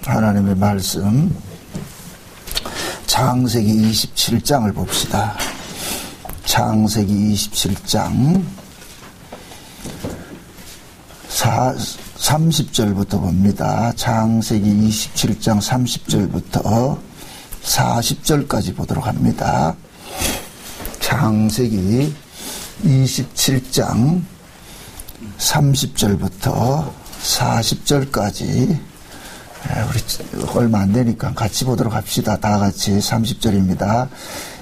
하나님의 말씀 창세기 27장을 봅시다. 창세기 27장 30절부터 봅니다. 창세기 27장 30절부터 40절까지 보도록 합니다. 창세기 27장 30절부터 40절까지 우리 얼마 안 되니까 같이 보도록 합시다. 다 같이 30절입니다.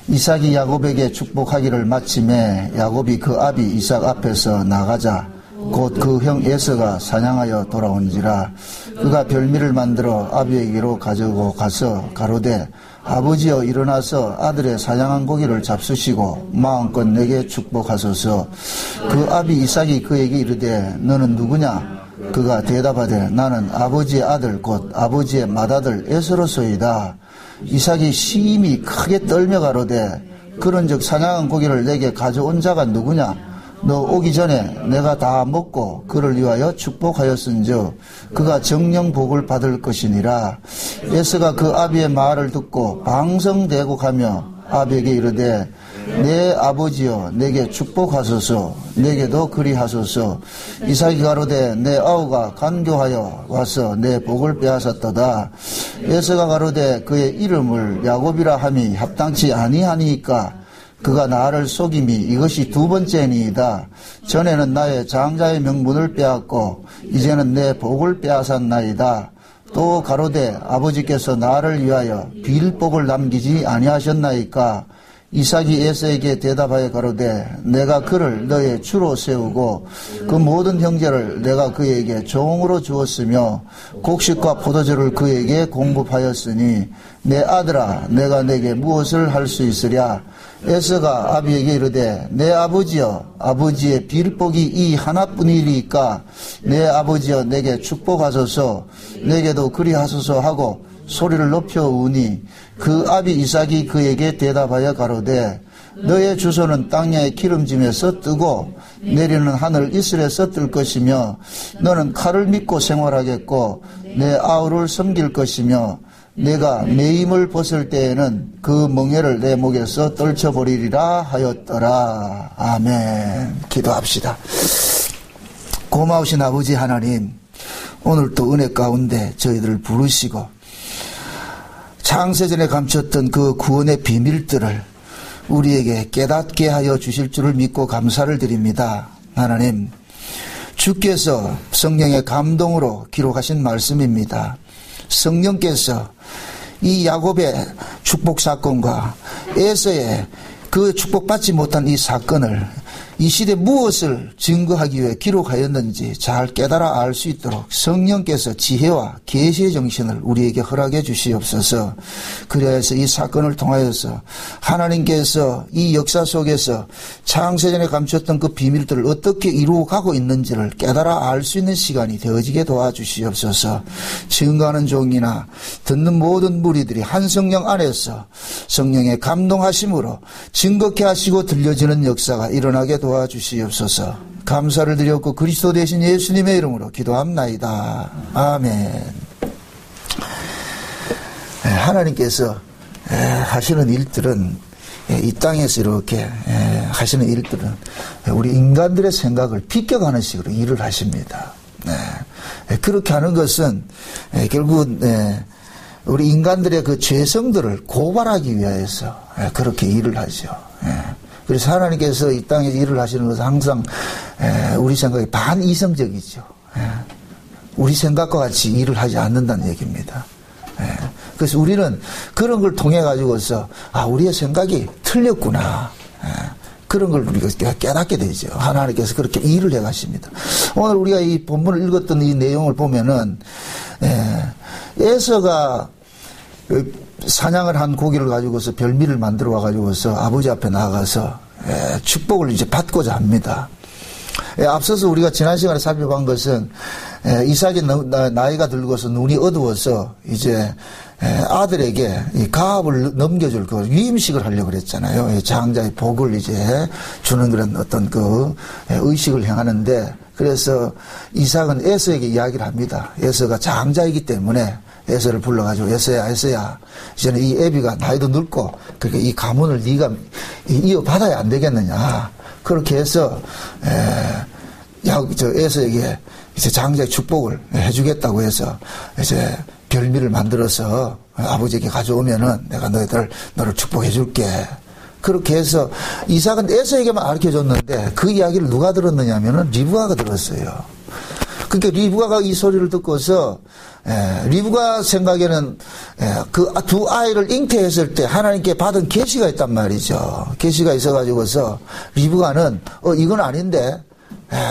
이삭이 야곱에게 축복하기를 마침에 야곱이 그 아비 이삭 앞에서 나가자 곧 그 형 에서가 사냥하여 돌아온지라 그가 별미를 만들어 아비에게로 가지고 가서 가로되 아버지여 일어나서 아들의 사냥한 고기를 잡수시고 마음껏 내게 축복하소서. 그 아비 이삭이 그에게 이르되 너는 누구냐? 그가 대답하되 나는 아버지의 아들 곧 아버지의 맏아들 에서로소이다. 이삭이 심히 크게 떨며 가로되 그런즉 사냥한 고기를 내게 가져온 자가 누구냐? 너 오기 전에 내가 다 먹고 그를 위하여 축복하였은즉 그가 정령 복을 받을 것이니라. 에서가 그 아비의 말을 듣고 방성대고 가며 아비에게 이르되 내 아버지여 내게 축복하소서. 내게도 그리하소서. 이삭이 가로되 내 아우가 간교하여 와서 내 복을 빼앗았도다. 에서가 가로되 그의 이름을 야곱이라 함이 합당치 아니하니까 그가 나를 속임이 이것이 두 번째니이다. 전에는 나의 장자의 명분을 빼앗고 이제는 내 복을 빼앗았나이다. 또 가로되 아버지께서 나를 위하여 빌복을 남기지 아니하셨나이까. 이삭이 에서에게 대답하여 가로되 내가 그를 너의 주로 세우고 그 모든 형제를 내가 그에게 종으로 주었으며 곡식과 포도주를 그에게 공급하였으니 내 아들아 내가 내게 무엇을 할 수 있으랴. 에서가 아비에게 이르되 내 아버지여 아버지의 빌복이 이 하나뿐이리까 내 아버지여 내게 축복하소서. 내게도 그리하소서 하고 소리를 높여 우니 그 아비 이삭이 그에게 대답하여 가로되 너의 주소는 땅의 기름짐에서 뜨고 내리는 하늘 이슬에서 뜰 것이며 너는 칼을 믿고 생활하겠고 내 아우를 섬길 것이며 내가 매임을 벗을 때에는 그 멍에를 내 목에서 떨쳐버리리라 하였더라. 아멘. 기도합시다. 고마우신 아버지 하나님, 오늘 또 은혜 가운데 저희들을 부르시고 창세전에 감췄던 그 구원의 비밀들을 우리에게 깨닫게 하여 주실 줄을 믿고 감사를 드립니다. 하나님, 주께서 성령의 감동으로 기록하신 말씀입니다. 성령께서 이 야곱의 축복 사건과 에서의 그 축복받지 못한 이 사건을 이 시대에 무엇을 증거하기 위해 기록하였는지 잘 깨달아 알 수 있도록 성령께서 지혜와 계시의 정신을 우리에게 허락해 주시옵소서. 그래서 이 사건을 통하여서 하나님께서 이 역사 속에서 창세전에 감췄던 그 비밀들을 어떻게 이루어가고 있는지를 깨달아 알 수 있는 시간이 되어지게 도와주시옵소서. 증거하는 종이나 듣는 모든 무리들이 한 성령 안에서 성령의 감동하심으로 증거케 하시고 들려지는 역사가 일어나게 도와주시옵소서. 감사를 드렸고 그리스도 되신 예수님의 이름으로 기도합나이다. 아멘. 하나님께서 하시는 일들은 이 땅에서 이렇게 하시는 일들은 우리 인간들의 생각을 비껴가는 식으로 일을 하십니다. 그렇게 하는 것은 결국 우리 인간들의 그 죄성들을 고발하기 위해서 그렇게 일을 하죠. 그래서 하나님께서 이 땅에서 일을 하시는 것은 항상 우리 생각이 반이성적이죠. 우리 생각과 같이 일을 하지 않는다는 얘기입니다. 그래서 우리는 그런 걸 통해 가지고서 우리의 생각이 틀렸구나. 그런 걸 우리가 깨닫게 되죠. 하나님께서 그렇게 일을 해 가십니다. 오늘 우리가 이 본문을 읽었던 이 내용을 보면은 에서가 사냥을 한 고기를 가지고서 별미를 만들어 와가지고서 아버지 앞에 나가서 축복을 이제 받고자 합니다. 앞서서 우리가 지난 시간에 살펴본 것은 이삭이 나이가 들고서 눈이 어두워서 이제 아들에게 이 가업을 넘겨줄 그 위임식을 하려고 그랬잖아요. 장자의 복을 이제 주는 그런 어떤 그 의식을 행하는데, 그래서 이삭은 에서에게 이야기를 합니다. 에서가 장자이기 때문에 에서를 불러가지고 에서야 이제는 이 애비가 나이도 늙고 그러니까 이 가문을 네가 이어받아야 안 되겠느냐. 그렇게 해서 에서에게 이제 장자의 축복을 해주겠다고 해서 이제 별미를 만들어서 아버지에게 가져오면은 내가 너를 축복해줄게. 그렇게 해서 이삭은 에서에게만 가르쳐줬는데 그 이야기를 누가 들었느냐면은 리브가가 들었어요. 그러니까 리브가가 이 소리를 듣고서 리브가 생각에는 그 두 아이를 잉태했을 때 하나님께 받은 계시가 있단 말이죠. 계시가 있어가지고서 리브가는 이건 아닌데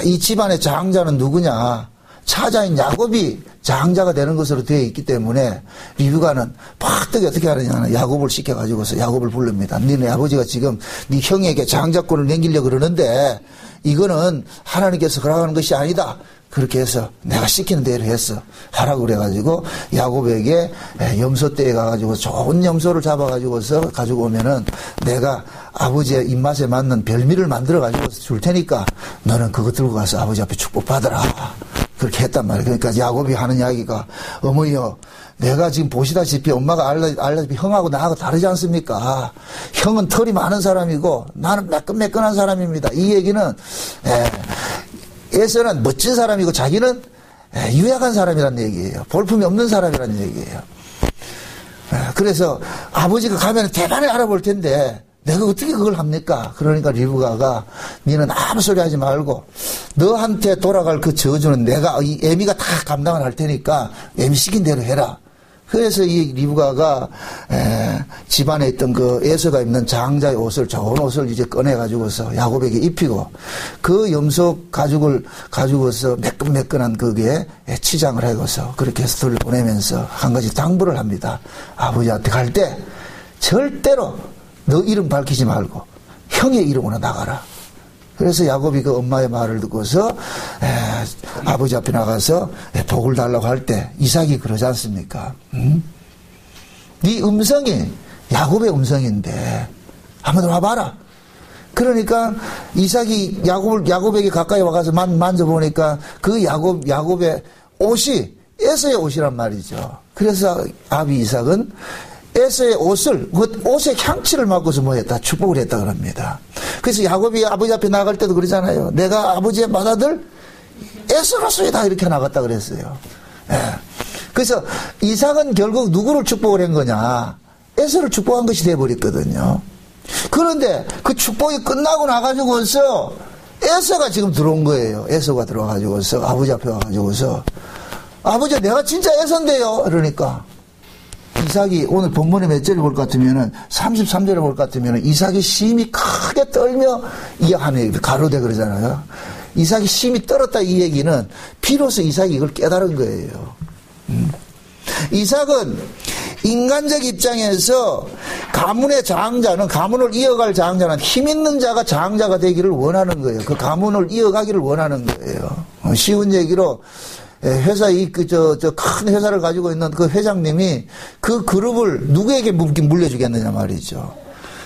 이 집안의 장자는 누구냐? 차자인 야곱이 장자가 되는 것으로 되어 있기 때문에 리브가는 팍뜨기 어떻게 하느냐? 야곱을 시켜가지고서 야곱을 부릅니다. 너네 아버지가 지금 네 형에게 장자권을 남기려고 그러는데 이거는 하나님께서 허락하는 것이 아니다. 그렇게 해서 내가 시키는 대로 했어. 하라고 그래가지고 야곱에게 염소떼에 가가지고 좋은 염소를 잡아가지고서 가지고 오면은 내가 아버지의 입맛에 맞는 별미를 만들어가지고 줄 테니까 너는 그거 들고 가서 아버지 앞에 축복받으라. 그렇게 했단 말이에요. 그러니까 야곱이 하는 이야기가 어머니요. 내가 지금 보시다시피 엄마가 알다시피 형하고 나하고 다르지 않습니까? 형은 털이 많은 사람이고 나는 매끈매끈한 사람입니다. 이 얘기는 에서는 멋진 사람이고 자기는 유약한 사람이라는 얘기예요. 볼품이 없는 사람이라는 얘기예요. 그래서 아버지가 가면 대단히 알아볼 텐데 내가 어떻게 그걸 합니까? 그러니까 리브가가 니는 아무 소리 하지 말고 너한테 돌아갈 그 저주는 내가 이 애미가 다 감당을 할 테니까 애미 시킨 대로 해라. 그래서 이 리브가가 집안에 있던 그 에서가 입는 장자의 옷을 좋은 옷을 이제 꺼내가지고서 야곱에게 입히고 그 염소 가죽을 가지고서 매끈매끈한 그게 치장을 하고서 그렇게 해서 돌려보내면서 한 가지 당부를 합니다. 아버지한테 갈 때 절대로 너 이름 밝히지 말고 형의 이름으로 나가라. 그래서 야곱이 그 엄마의 말을 듣고서 아버지 앞에 나가서 복을 달라고 할 때 이삭이 그러지 않습니까? 네 음성이 야곱의 음성인데 한번 와봐라. 그러니까 이삭이 야곱에게 가까이 와가서 만져보니까 그 야곱의 옷이 에서의 옷이란 말이죠. 그래서 아비 이삭은 에서의 그 옷의 향취를 맡고서 뭐 했다? 축복을 했다 그럽니다. 그래서 야곱이 아버지 앞에 나갈 때도 그러잖아요. 내가 아버지의 맏아들 에서로서이다 이렇게 나갔다 그랬어요. 그래서 이삭은 결국 누구를 축복을 한 거냐? 에서를 축복한 것이 돼버렸거든요. 그런데 그 축복이 끝나고 나가지고서 에서가 지금 들어온 거예요. 에서가 들어와가지고서 아버지 앞에 와가지고서 아버지 내가 진짜 에서인데요. 그러니까 이삭이 오늘 본문의 몇 절을 볼 것 같으면은 33절을 볼 것 같으면은 이삭이 심히 크게 떨며 이야기하는 얘기 가로되 그러잖아요. 이삭이 심히 떨었다 이 얘기는 비로소 이삭이 이걸 깨달은 거예요. 이삭은 인간적 입장에서 가문의 장자는 가문을 이어갈 장자는 힘 있는 자가 장자가 되기를 원하는 거예요. 그 가문을 이어가기를 원하는 거예요. 쉬운 얘기로 회사 큰 회사를 가지고 있는 그 회장님이 그 그룹을 누구에게 물려주겠느냐 말이죠.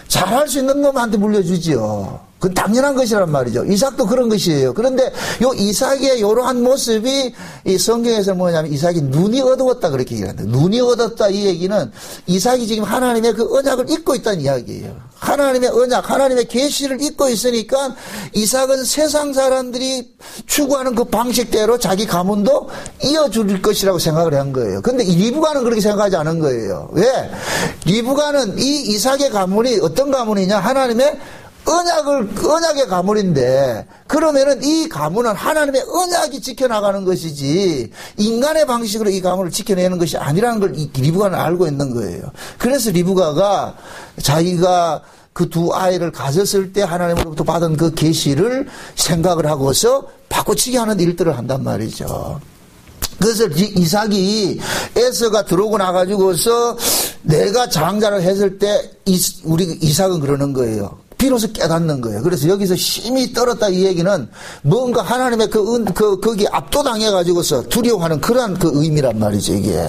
잘할 수 있는 놈한테 물려주지요. 그건 당연한 것이란 말이죠. 이삭도 그런 것이에요. 그런데 요 이삭의 이러한 모습이 이 성경에서 뭐냐면 이삭이 눈이 어두웠다 그렇게 얘기합니다. 눈이 어둡다 이 얘기는 이삭이 지금 하나님의 그 언약을 잊고 있다는 이야기예요. 하나님의 언약, 하나님의 계시를 잊고 있으니까 이삭은 세상 사람들이 추구하는 그 방식대로 자기 가문도 이어줄 것이라고 생각을 한 거예요. 그런데 리브가는 그렇게 생각하지 않은 거예요. 왜? 리브가는 이 이삭의 가문이 어떤 가문이냐? 하나님의 언약의 가문인데, 그러면은 이 가문은 하나님의 언약이 지켜나가는 것이지, 인간의 방식으로 이 가문을 지켜내는 것이 아니라는 걸 이 리브가는 알고 있는 거예요. 그래서 리브가가 자기가 그 두 아이를 가졌을 때 하나님으로부터 받은 그 계시를 생각을 하고서 바꿔치기 하는 일들을 한단 말이죠. 그래서 이삭이 에서가 들어오고 나가지고서 내가 장자를 했을 때 우리 이삭은 그러는 거예요. 비로소 깨닫는 거예요. 그래서 여기서 심히 떨었다 이 얘기는 뭔가 하나님의 거기에 압도당해가지고서 두려워하는 그러한 그 의미란 말이죠, 이게.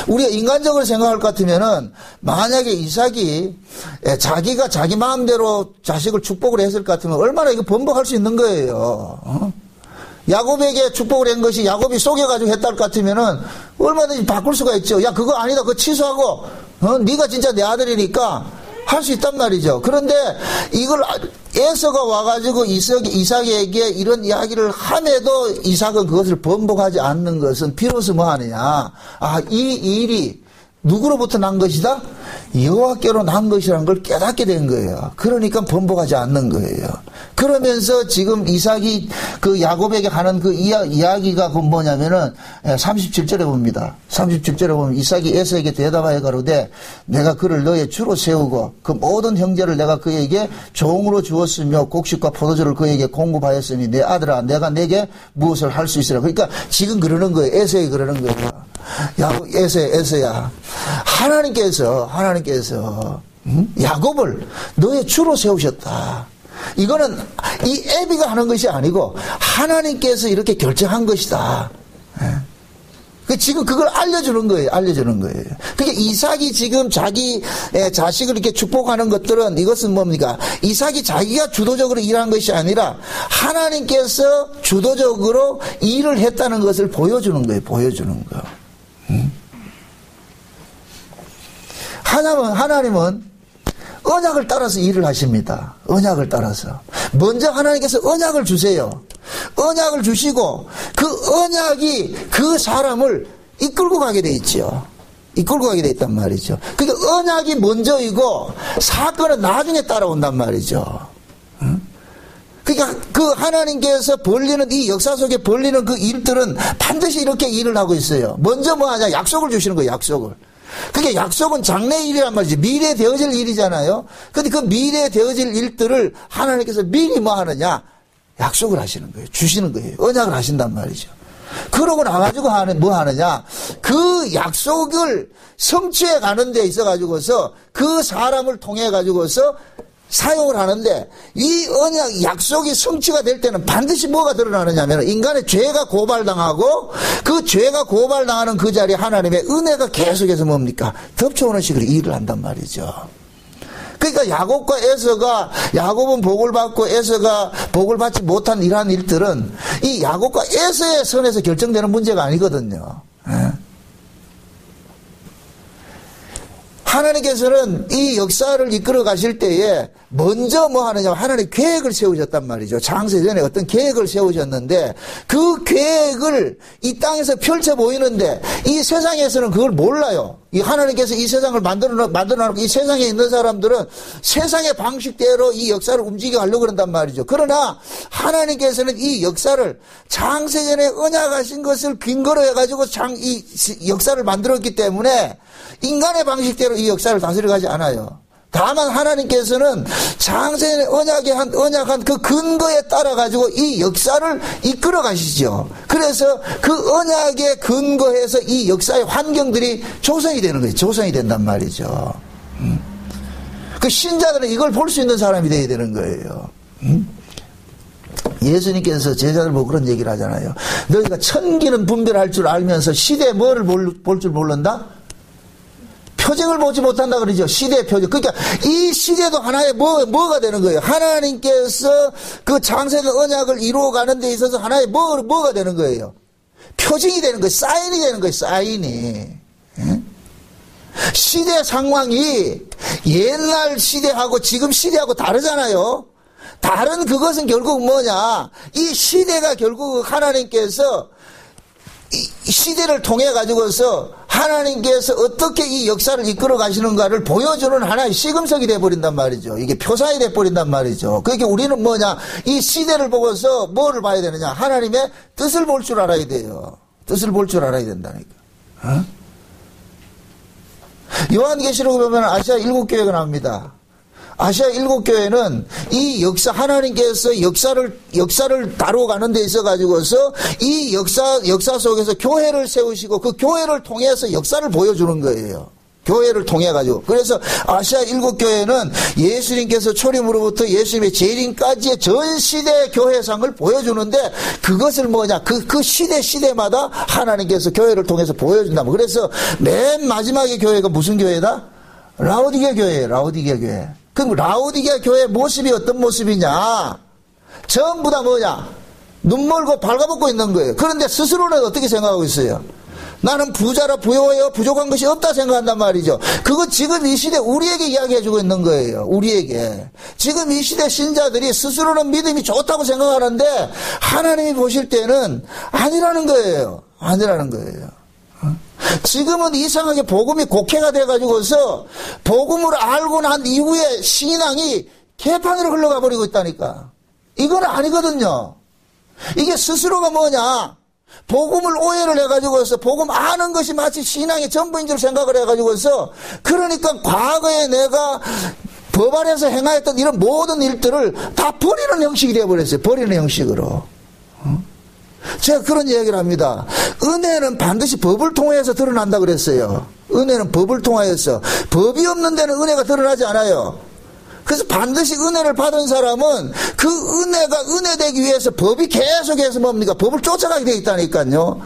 우리가 인간적으로 생각할 것 같으면은 만약에 이삭이 자기가 자기 마음대로 자식을 축복을 했을 것 같으면 얼마나 이거 번복할 수 있는 거예요. 야곱에게 축복을 한 것이 야곱이 속여가지고 했다 할 것 같으면은 얼마든지 바꿀 수가 있죠. 야, 그거 아니다. 그거 취소하고, 네가 진짜 내 아들이니까 할 수 있단 말이죠. 그런데 이걸 에서가 와가지고 이삭에게 이런 이야기를 함에도 이삭은 그것을 번복하지 않는 것은 비로소 뭐 하느냐. 아, 이 일이 누구로부터 난 것이다? 여호와께로 난 것이라는 걸 깨닫게 된 거예요. 그러니까 번복하지 않는 거예요. 그러면서 지금 이삭이 그 야곱에게 하는 그 이야기가 뭐냐면은 37절에 봅니다. 37절에 보면 이삭이 에서에게 대답하여 가로되 내가 그를 너의 주로 세우고 그 모든 형제를 내가 그에게 종으로 주었으며 곡식과 포도주를 그에게 공급하였으니 내 아들아 내가 내게 무엇을 할 수 있으라. 그러니까 지금 그러는 거예요. 에서에 그러는 거예요. 야, 에서야. 하나님께서 야곱을 너의 주로 세우셨다. 이거는 이 애비가 하는 것이 아니고 하나님께서 이렇게 결정한 것이다. 지금 그걸 알려주는 거예요. 그러니까 이삭이 지금 자기 자식을 이렇게 축복하는 것들은 이것은 뭡니까? 이삭이 자기가 주도적으로 일한 것이 아니라 하나님께서 주도적으로 일을 했다는 것을 보여주는 거예요. 보여주는 거. 하나님은 언약을 따라서 일을 하십니다. 언약을 따라서. 먼저 하나님께서 언약을 주세요. 언약을 주시고 그 언약이 그 사람을 이끌고 가게 돼 있죠. 이끌고 가게 돼 있단 말이죠. 그러니까 언약이 먼저이고 사건은 나중에 따라온단 말이죠. 그러니까 그 하나님께서 벌리는 이 역사 속에 벌리는 그 일들은 반드시 이렇게 일을 하고 있어요. 먼저 뭐 하냐? 약속을 주시는 거예요. 약속을. 그게 약속은 장래 일이란 말이지. 미래에 되어질 일이잖아요. 근데 그 미래에 되어질 일들을 하나님께서 미리 뭐 하느냐? 약속을 하시는 거예요. 주시는 거예요. 언약을 하신단 말이죠. 그러고 나가지고 뭐 하느냐? 그 약속을 성취해 가는 데 있어 가지고서 그 사람을 통해 가지고서 사용을 하는데 이 언약 약속이 성취가 될 때는 반드시 뭐가 드러나느냐면 인간의 죄가 고발당하고 그 죄가 고발당하는 그 자리에 하나님의 은혜가 계속해서 뭡니까? 덮쳐오는 식으로 일을 한단 말이죠. 그러니까 야곱은 복을 받고 에서가 복을 받지 못한 이러한 일들은 이 야곱과 에서의 선에서 결정되는 문제가 아니거든요. 하나님께서는 이 역사를 이끌어 가실 때에 먼저 뭐 하느냐, 하나님 계획을 세우셨단 말이죠. 창세전에 어떤 계획을 세우셨는데 그 계획을 이 땅에서 펼쳐 보이는데 이 세상에서는 그걸 몰라요. 이 하나님께서 이 세상을 만들어 놓고 이 세상에 있는 사람들은 세상의 방식대로 이 역사를 움직여 가려고 그런단 말이죠. 그러나 하나님께서는 이 역사를 창세전에 언약하신 것을 근거로 해가지고 이 역사를 만들었기 때문에 인간의 방식대로 이 역사를 다스려가지 않아요. 다만 하나님께서는 창세전에 언약한 그 근거에 따라 가지고 이 역사를 이끌어 가시죠. 그래서 그 언약에 근거해서 이 역사의 환경들이 조성이 되는 거예요. 조성이 된단 말이죠. 그 신자들은 이걸 볼 수 있는 사람이 되어야 되는 거예요. 예수님께서 제자들 보고 그런 얘기를 하잖아요. 너희가 천기는 분별할 줄 알면서 시대에 뭐를 볼 줄 모른다? 표징을 보지 못한다 그러죠. 시대의 표징. 그러니까 이 시대도 하나의 뭐가 되는 거예요. 하나님께서 그 창세전 언약을 이루어가는 데 있어서 하나의 뭐가 되는 거예요. 표징이 되는 거예요. 사인이 되는 거예요. 사인이. 시대 상황이 옛날 시대하고 지금 시대하고 다르잖아요. 다른 그것은 결국 뭐냐. 이 시대가 결국 하나님께서 이 시대를 통해 가지고서 하나님께서 어떻게 이 역사를 이끌어 가시는가를 보여주는 하나의 시금석이 돼버린단 말이죠. 이게 표사이 돼버린단 말이죠. 그러니까 우리는 뭐냐, 이 시대를 보고서 뭐를 봐야 되느냐, 하나님의 뜻을 볼 줄 알아야 돼요. 뜻을 볼 줄 알아야 된다니까. 요한계시록 보면 아시아 7교회가 나옵니다. 아시아 7교회는 이 역사, 하나님께서 역사를 다뤄가는 데 있어 가지고서 이 역사 속에서 교회를 세우시고 그 교회를 통해서 역사를 보여주는 거예요. 교회를 통해 가지고. 그래서 아시아 7교회는 예수님께서 초림으로부터 예수님의 재림까지의 전 시대의 교회상을 보여주는데 그것을 뭐냐, 그 시대마다 하나님께서 교회를 통해서 보여준다. 그래서 맨 마지막의 교회가 무슨 교회다? 라오디게 교회예요. 라오디게 교회. 그럼 라오디게 교회의 모습이 어떤 모습이냐? 전부 다 뭐냐? 눈 멀고 발가벗고 있는 거예요. 그런데 스스로는 어떻게 생각하고 있어요? 나는 부자라 부여해요. 부족한 것이 없다 생각한단 말이죠. 그거 지금 이 시대 우리에게 이야기해주고 있는 거예요. 우리에게. 지금 이 시대 신자들이 스스로는 믿음이 좋다고 생각하는데 하나님이 보실 때는 아니라는 거예요. 아니라는 거예요. 지금은 이상하게 복음이 곡해가 돼가지고서 복음을 알고 난 이후에 신앙이 개판으로 흘러가 버리고 있다니까. 이건 아니거든요. 이게 스스로가 뭐냐? 복음을 오해를 해가지고서 복음 아는 것이 마치 신앙의 전부인 줄 생각을 해가지고서 그러니까 과거에 내가 법 안에서 행하였던 이런 모든 일들을 다 버리는 형식이 되어버렸어요. 버리는 형식으로. 제가 그런 이야기를 합니다. 은혜는 반드시 법을 통해서 드러난다 그랬어요. 은혜는 법을 통하여서. 법이 없는 데는 은혜가 드러나지 않아요. 그래서 반드시 은혜를 받은 사람은 그 은혜가 은혜되기 위해서 법이 계속해서 뭡니까? 법을 쫓아가게 돼 있다니까요.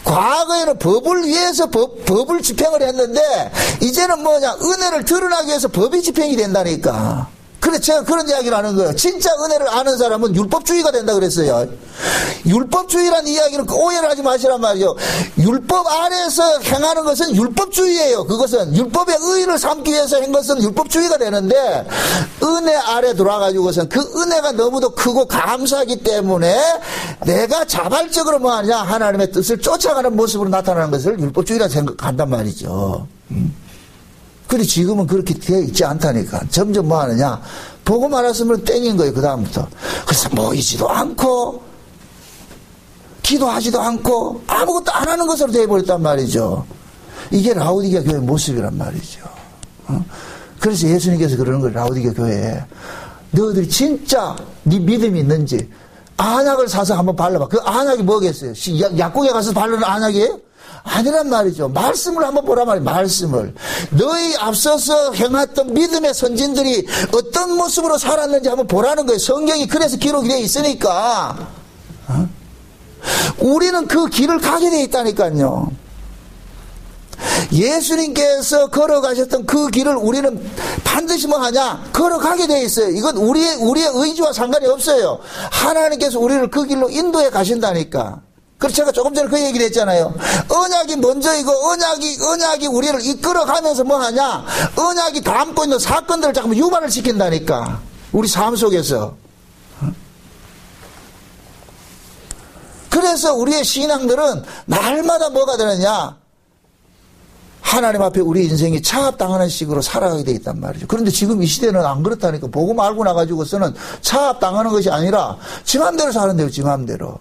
과거에는 법을 위해서 법을 집행을 했는데 이제는 뭐냐? 은혜를 드러나기 위해서 법이 집행이 된다니까. 그래서 제가 그런 이야기를 하는 거예요. 진짜 은혜를 아는 사람은 율법주의가 된다 그랬어요. 율법주의란 이야기는 오해를 하지 마시란 말이죠. 율법 안에서 행하는 것은 율법주의예요. 그것은 율법의 의의를 삼기 위해서 한 것은 율법주의가 되는데 은혜 아래 들어와가지고선 그 은혜가 너무도 크고 감사하기 때문에 내가 자발적으로 뭐하냐 하나님의 뜻을 쫓아가는 모습으로 나타나는 것을 율법주의라 생각한단 말이죠. 근데 지금은 그렇게 되어 있지 않다니까. 점점 뭐 하느냐. 복음 알았으면 땡인 거예요. 그 다음부터. 그래서 모이지도 않고 기도하지도 않고 아무것도 안 하는 것으로 되어버렸단 말이죠. 이게 라오디게아 교회 모습이란 말이죠. 그래서 예수님께서 그러는 거예요. 라오디게아 교회에. 너희들이 진짜 네 믿음이 있는지 안약을 사서 한번 발라봐. 그 안약이 뭐겠어요? 약국에 가서 바르는 안약이에요? 아니란 말이죠. 말씀을 한번 보란 말이에요. 말씀을. 너희 앞서서 행했던 믿음의 선진들이 어떤 모습으로 살았는지 한번 보라는 거예요. 성경이 그래서 기록이 되어 있으니까. 우리는 그 길을 가게 되어 있다니까요. 예수님께서 걸어가셨던 그 길을 우리는 반드시 뭐 하냐? 걸어가게 되어 있어요. 이건 우리의 의지와 상관이 없어요. 하나님께서 우리를 그 길로 인도해 가신다니까. 그래서 제가 조금 전에 그 얘기를 했잖아요. 언약이 먼저이고 언약이 우리를 이끌어가면서 뭐 하냐? 언약이 담고 있는 사건들을 자꾸 유발을 시킨다니까. 우리 삶 속에서. 그래서 우리의 신앙들은 날마다 뭐가 되느냐? 하나님 앞에 우리 인생이 차압당하는 식으로 살아가게 돼 있단 말이죠. 그런데 지금 이 시대는 안 그렇다니까. 복음 알고 나가지고서는 차압당하는 것이 아니라 지 맘대로 사는데요. 지 맘대로.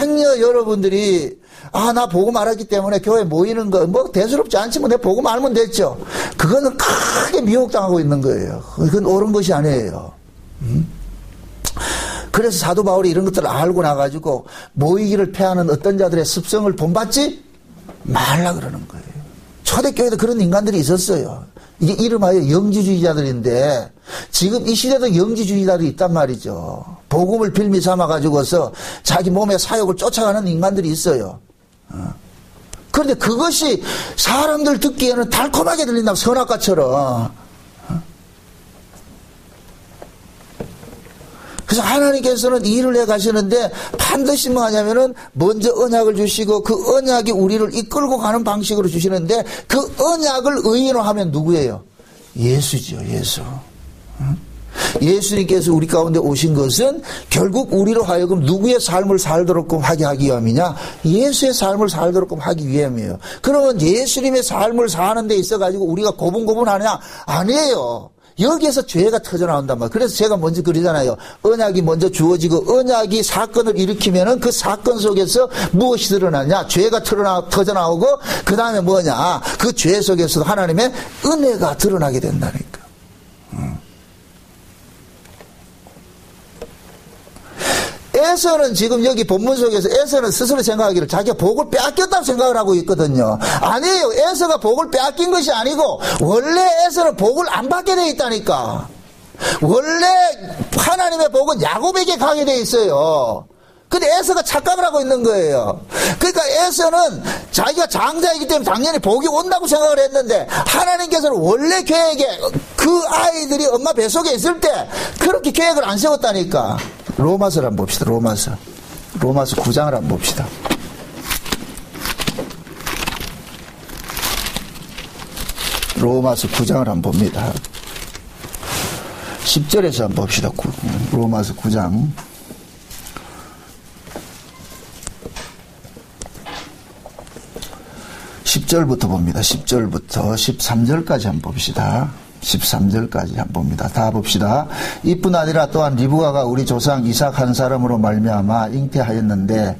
행여 여러분들이 나 복음 알았기 때문에 교회 모이는 거 뭐 대수롭지 않지 뭐 내 복음 알면 됐죠. 그거는 크게 미혹당하고 있는 거예요. 그건 옳은 것이 아니에요. 그래서 사도 바울이 이런 것들을 알고 나가지고 모이기를 패하는 어떤 자들의 습성을 본받지 말라 그러는 거예요. 초대교회도 그런 인간들이 있었어요. 이게 이름하여 영지주의자들인데 지금 이 시대도 영지주의자들이 있단 말이죠. 복음을 빌미 삼아가지고서 자기 몸의 사욕을 쫓아가는 인간들이 있어요. 그런데 그것이 사람들 듣기에는 달콤하게 들린다고 선악과처럼. 그래서 하나님께서는 일을 해 가시는데 반드시 뭐 하냐면은 먼저 언약을 주시고 그 언약이 우리를 이끌고 가는 방식으로 주시는데 그 언약을 의인화하면 누구예요? 예수죠. 예수. 예수님께서 우리 가운데 오신 것은 결국 우리로 하여금 누구의 삶을 살도록끔 하게 하기 위함이냐? 예수의 삶을 살도록끔 하기 위함이에요. 그러면 예수님의 삶을 사는 데 있어가지고 우리가 고분고분하냐? 아니에요. 여기에서 죄가 터져나온단 말이에요. 그래서 제가 먼저 그러잖아요. 언약이 먼저 주어지고 언약이 사건을 일으키면은 그 사건 속에서 무엇이 드러나냐? 죄가 터져나오고 그 다음에 뭐냐? 그 죄 속에서도 하나님의 은혜가 드러나게 된다니까. 에서는 지금 여기 본문 속에서 에서는 스스로 생각하기를 자기가 복을 빼앗겼다고 생각을 하고 있거든요. 아니에요. 에서가 복을 빼앗긴 것이 아니고 원래 에서는 복을 안 받게 돼 있다니까. 원래 하나님의 복은 야곱에게 가게 돼 있어요. 근데 에서가 착각을 하고 있는 거예요. 그러니까 에서는 자기가 장자이기 때문에 당연히 복이 온다고 생각을 했는데 하나님께서는 원래 계획에 그 아이들이 엄마 뱃속에 있을 때 그렇게 계획을 안 세웠다니까. 로마서를 한번 봅시다. 로마서. 로마서 9장을 한번 봅시다. 로마서 9장을 한번 봅니다. 10절에서 한번 봅시다. 로마서 9장. 10절부터 봅니다. 10절부터 13절까지 한번 봅시다. 13절까지 한번 봅니다. 다 봅시다. 이뿐 아니라 또한 리브가가 우리 조상 이삭 한 사람으로 말미암아 잉태하였는데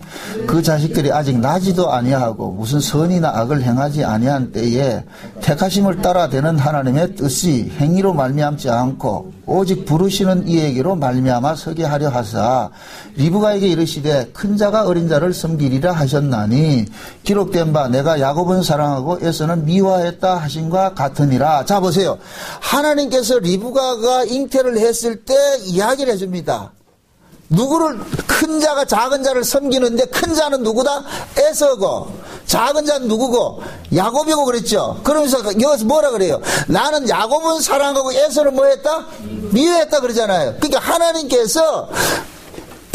그 자식들이 아직 나지도 아니하고 무슨 선이나 악을 행하지 아니한 때에 택하심을 따라 되는 하나님의 뜻이 행위로 말미암지 않고 오직 부르시는 이에게로 말미암아 서게 하려 하사 리브가에게 이르시되 큰 자가 어린 자를 섬기리라 하셨나니 기록된 바 내가 야곱은 사랑하고 에서는 미워했다 하신과 같으니라. 자 보세요. 하나님께서 리브가가 잉태를 했을 때 이야기를 해줍니다. 누구를, 큰 자가 작은 자를 섬기는데 큰 자는 누구다? 에서고 작은 자는 누구고? 야곱이고 그랬죠. 그러면서 여기서 뭐라 그래요? 나는 야곱은 사랑하고 에서는 뭐 했다? 미워했다 그러잖아요. 그러니까 하나님께서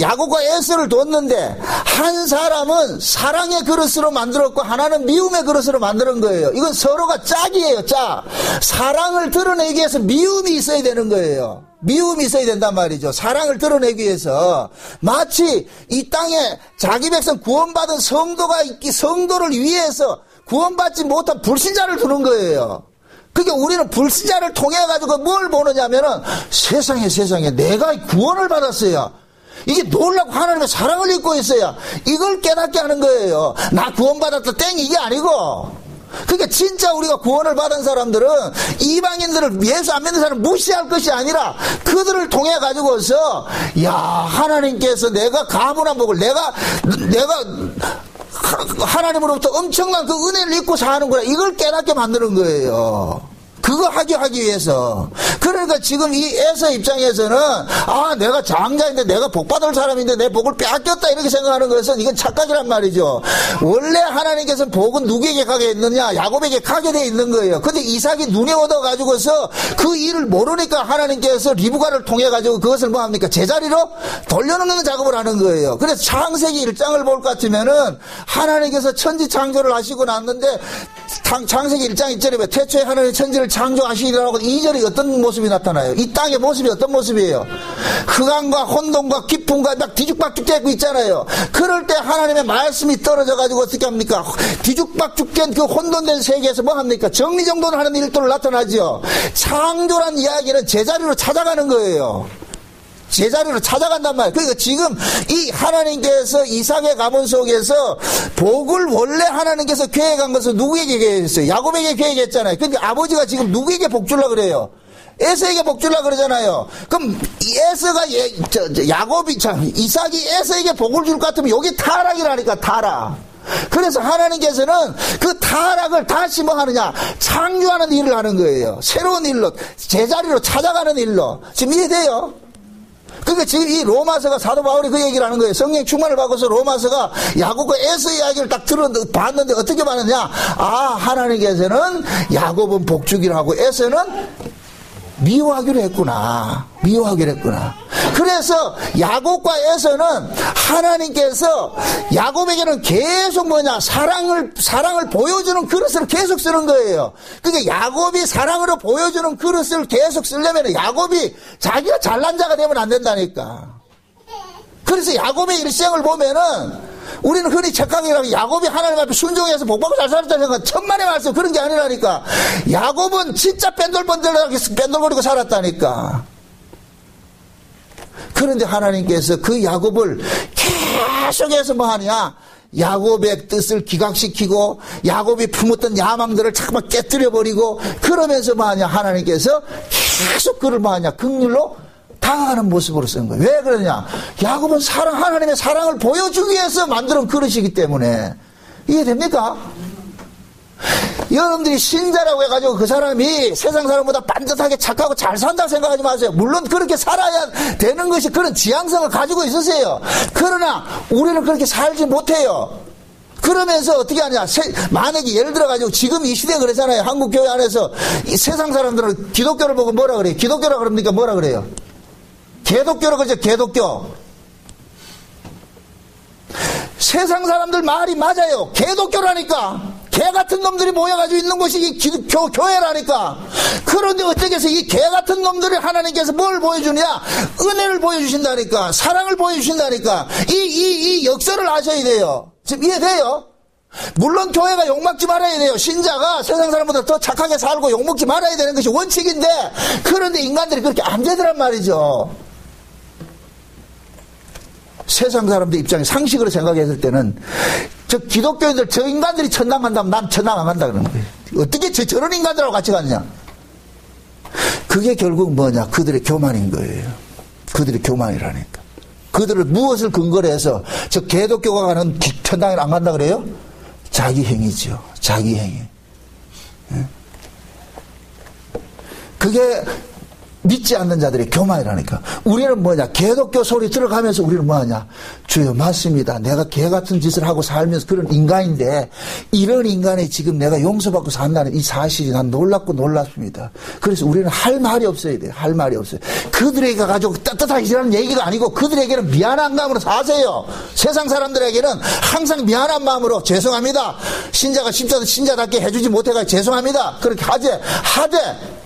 야곱과 에서를 뒀는데 한 사람은 사랑의 그릇으로 만들었고 하나는 미움의 그릇으로 만드는 거예요. 이건 서로가 짝이에요. 짝. 사랑을 드러내기 위해서 미움이 있어야 되는 거예요. 미움이 있어야 된단 말이죠. 사랑을 드러내기 위해서 마치 이 땅에 자기 백성 구원받은 성도를 위해서 구원받지 못한 불신자를 두는 거예요. 그러니까 우리는 불신자를 통해 가지고 뭘 보느냐면은 세상에 내가 구원을 받았어요. 이게 놀라고 하나님의 사랑을 입고 있어야 이걸 깨닫게 하는 거예요. 나 구원받았다 땡 이게 아니고. 그러니까 진짜 우리가 구원을 받은 사람들은 이방인들을 예수 안 믿는 사람 무시할 것이 아니라 그들을 통해 가지고서 야 하나님께서 내가 가문한 복을 내가 하나님으로부터 엄청난 그 은혜를 입고 사는구나 이걸 깨닫게 만드는 거예요. 그거 하기 위해서. 그러니까 지금 이 에서 입장에서는 아 내가 장자인데 내가 복받을 사람인데 내 복을 빼앗겼다 이렇게 생각하는 것은 이건 착각이란 말이죠. 원래 하나님께서는 복은 누구에게 가게 있느냐? 야곱에게 가게 돼 있는 거예요. 근데 이삭이 눈에 얻어가지고서 그 일을 모르니까 하나님께서 리브가를 통해 가지고 그것을 뭐 합니까? 제자리로 돌려놓는 작업을 하는 거예요. 그래서 창세기 1장을 볼 것 같으면은 하나님께서 천지 창조를 하시고 났는데 창세기 1장 1절에 태초에 하나님이 천지를 창조하시리라고 2절에 어떤 모습이 나타나요? 이 땅의 모습이 어떤 모습이에요? 흑암과 혼돈과 기품과 막 뒤죽박죽되고 있잖아요. 그럴 때 하나님의 말씀이 떨어져 가지고 어떻게 합니까? 뒤죽박죽된 그 혼돈된 세계에서 뭐 합니까? 정리정돈을 하는 일도를 나타나죠. 창조란 이야기는 제자리로 찾아가는 거예요. 제자리로 찾아간단 말이에요. 그러니까 지금 이 하나님께서 이삭의 가문 속에서 복을 원래 하나님께서 계획한 것은 누구에게 계획했어요? 야곱에게 계획했잖아요. 근데 아버지가 지금 누구에게 복 주려고 그래요? 에서에게 복 주려고 그러잖아요. 그럼 에서가 이삭이 에서에게 복을 줄 것 같으면 여기 타락이라니까 타락. 그래서 하나님께서는 그 타락을 다시 뭐 하느냐? 창조하는 일을 하는 거예요. 새로운 일로 제자리로 찾아가는 일로. 지금 이해돼요? 그러니까 지금 이 로마서가 사도 바울이 그 얘기를 하는 거예요. 성령 충만을 받고서 로마서가 야곱과 에서 이야기를 딱 봤는데 어떻게 봤느냐? 아, 하나님께서는 야곱은 복주기로 하고 에서는 미워하기로 했구나. 그래서 야곱과 에서는 하나님께서 야곱에게는 계속 뭐냐? 사랑을 보여주는 그릇을 계속 쓰는 거예요. 그러니까 야곱이 사랑으로 보여주는 그릇을 계속 쓰려면 야곱이 자기가 잘난 자가 되면 안 된다니까. 그래서 야곱의 일생을 보면은 우리는 흔히 착각이라고 야곱이 하나님 앞에 순종해서 복받고 잘 살았다는 생각 천만의 말씀 그런 게 아니라니까. 야곱은 진짜 뺀돌거리고 살았다니까. 그런데 하나님께서 그 야곱을 계속해서 뭐 하냐? 야곱의 뜻을 기각시키고 야곱이 품었던 야망들을 잠깐만 깨뜨려버리고 그러면서 뭐 하냐? 하나님께서 계속 그를 뭐 하냐? 긍휼로 당하는 모습으로 쓴 거예요. 왜 그러냐? 야곱은 하나님의 사랑을 보여주기 위해서 만든 그릇이기 때문에. 이해됩니까? 여러분들이 신자라고 해가지고 그 사람이 세상 사람보다 반듯하게 착하고 잘 산다고 생각하지 마세요. 물론 그렇게 살아야 되는 것이 그런 지향성을 가지고 있으세요. 그러나 우리는 그렇게 살지 못해요. 그러면서 어떻게 하냐? 만약에 예를 들어가지고 지금 이 시대에 그러잖아요. 한국 교회 안에서 이 세상 사람들은 기독교를 보고 뭐라 그래요? 기독교라 그럽니까? 뭐라 그래요? 개독교로 그러죠. 개독교. 세상 사람들 말이 맞아요. 개독교라니까. 개 같은 놈들이 모여가지고 있는 곳이 이 교회라니까. 그런데 어떻게 해서 이 개 같은 놈들이 하나님께서 뭘 보여주냐? 은혜를 보여주신다니까. 사랑을 보여주신다니까. 이 역사를 아셔야 돼요. 지금 이해돼요? 물론 교회가 욕먹지 말아야 돼요. 신자가 세상 사람보다 더 착하게 살고 욕먹지 말아야 되는 것이 원칙인데, 그런데 인간들이 그렇게 안 되더란 말이죠. 세상 사람들 입장에 상식으로 생각했을 때는 저 기독교인들, 저 인간들이 천당 간다면 난 천당 안 간다 그러는 거예요. 어떻게 저런 인간들하고 같이 갔냐? 그게 결국 뭐냐? 그들의 교만인 거예요. 그들의 교만이라니까. 그들을 무엇을 근거로 해서 저 개독교가 가는 천당에 안 간다 그래요? 자기 행위죠. 자기 행위. 그게 믿지 않는 자들의 교만이라니까. 우리는 뭐냐? 개독교 소리 들어가면서 우리는 뭐하냐? 주여 맞습니다. 내가 개 같은 짓을 하고 살면서 그런 인간인데, 이런 인간이 지금 내가 용서받고 산다는 이 사실이 난 놀랍고 놀랍습니다. 그래서 우리는 할 말이 없어야 돼요. 할 말이 없어요. 그들에게 가지고 따뜻하시라는 얘기가 아니고 그들에게는 미안한 마음으로 사세요. 세상 사람들에게는 항상 미안한 마음으로 죄송합니다. 신자가 신자답게 해주지 못해가 죄송합니다. 그렇게 하되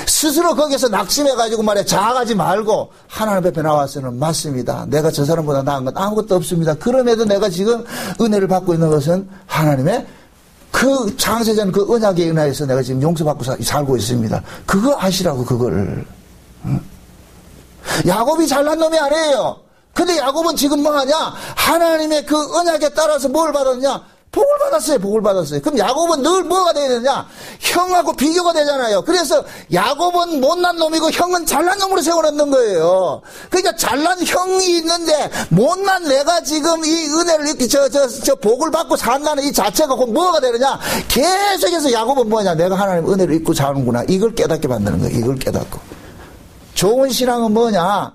스스로 거기서 낙심해가지고 말이야 자학하지 말고 하나님 앞에 나와서는 맞습니다. 내가 저 사람보다 나은 건 아무것도 없습니다. 그럼에도 내가 지금 은혜를 받고 있는 것은 하나님의 그 창세전 그 언약에 은혜에서 내가 지금 용서받고 살고 있습니다. 그거 아시라고 그거를. 야곱이 잘난 놈이 아니에요. 근데 야곱은 지금 뭐하냐? 하나님의 그 언약에 따라서 뭘 받았냐? 복을 받았어요. 복을 받았어요. 그럼 야곱은 늘 뭐가 돼야 되느냐? 형하고 비교가 되잖아요. 그래서 야곱은 못난 놈이고 형은 잘난 놈으로 세워놓는 거예요. 그러니까 잘난 형이 있는데 못난 내가 지금 이 은혜를 이렇게 저 복을 받고 산다는 이 자체가 곧 뭐가 되느냐? 계속해서 야곱은 뭐냐? 내가 하나님 은혜를 입고 사는구나. 이걸 깨닫게 만드는 거예요. 이걸 깨닫고. 좋은 신앙은 뭐냐?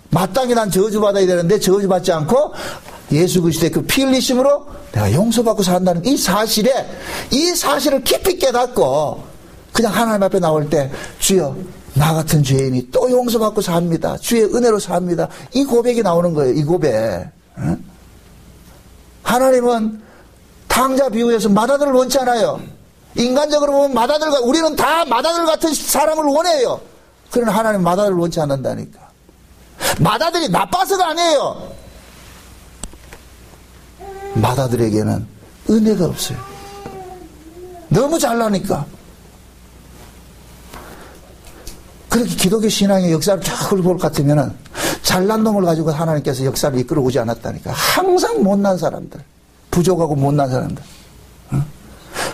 마땅히 난 저주받아야 되는데 저주받지 않고 예수 그리스도의 그 피 흘리심으로 내가 용서받고 산다는 이 사실을 깊이 깨닫고 그냥 하나님 앞에 나올 때 주여 나 같은 죄인이 또 용서받고 삽니다. 주의 은혜로 삽니다. 이 고백이 나오는 거예요. 이 고백. 하나님은 탕자 비유에서 마다들을 원치 않아요. 인간적으로 보면 우리는 다 마다들 같은 사람을 원해요. 그러나 하나님은 마다들을 원치 않는다니까. 마다들이 나빠서가 아니에요. 마다들에게는 은혜가 없어요. 너무 잘나니까. 그렇게 기독교 신앙의 역사를 쫙 볼 것 같으면 잘난 놈을 가지고 하나님께서 역사를 이끌어 오지 않았다니까. 항상 못난 사람들, 부족하고 못난 사람들.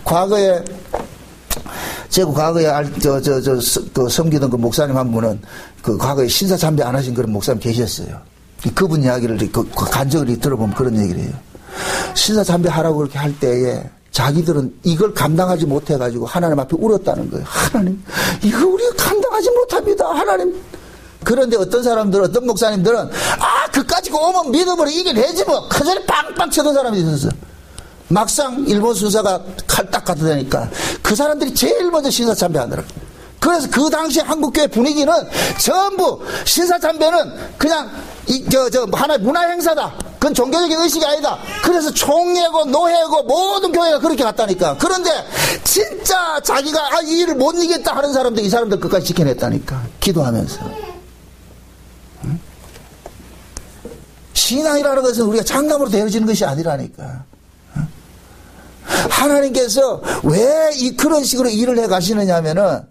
과거에 제가 과거에 그 섬기던 그 목사님 한 분은 그 과거에 신사참배 안 하신 그런 목사님 계셨어요. 그분 이야기를 간접으로 들어보면 그런 얘기를 해요. 신사참배 하라고 그렇게 할 때에 자기들은 이걸 감당하지 못해가지고 하나님 앞에 울었다는 거예요. 하나님, 이거 우리가 감당하지 못합니다. 하나님. 그런데 어떤 목사님들은 그까지 오면 믿음으로 이겨내지 뭐. 그 전에 빵빵 쳐던 사람이 있었어. 막상 일본 순사가 칼 딱 갖다 대니까 그 사람들이 제일 먼저 신사참배 하더라고요. 그래서 그 당시 한국교회 분위기는 전부 신사참배는 그냥 하나의 문화행사다. 그건 종교적인 의식이 아니다. 그래서 총회고 노회고 모든 교회가 그렇게 갔다니까. 그런데 진짜 자기가 이 일을 못 이기겠다 하는 사람들, 이 사람들 끝까지 지켜냈다니까. 기도하면서. 응? 신앙이라는 것은 우리가 장담으로 되어지는 것이 아니라니까. 응? 하나님께서 왜 그런 식으로 일을 해 가시느냐 하면은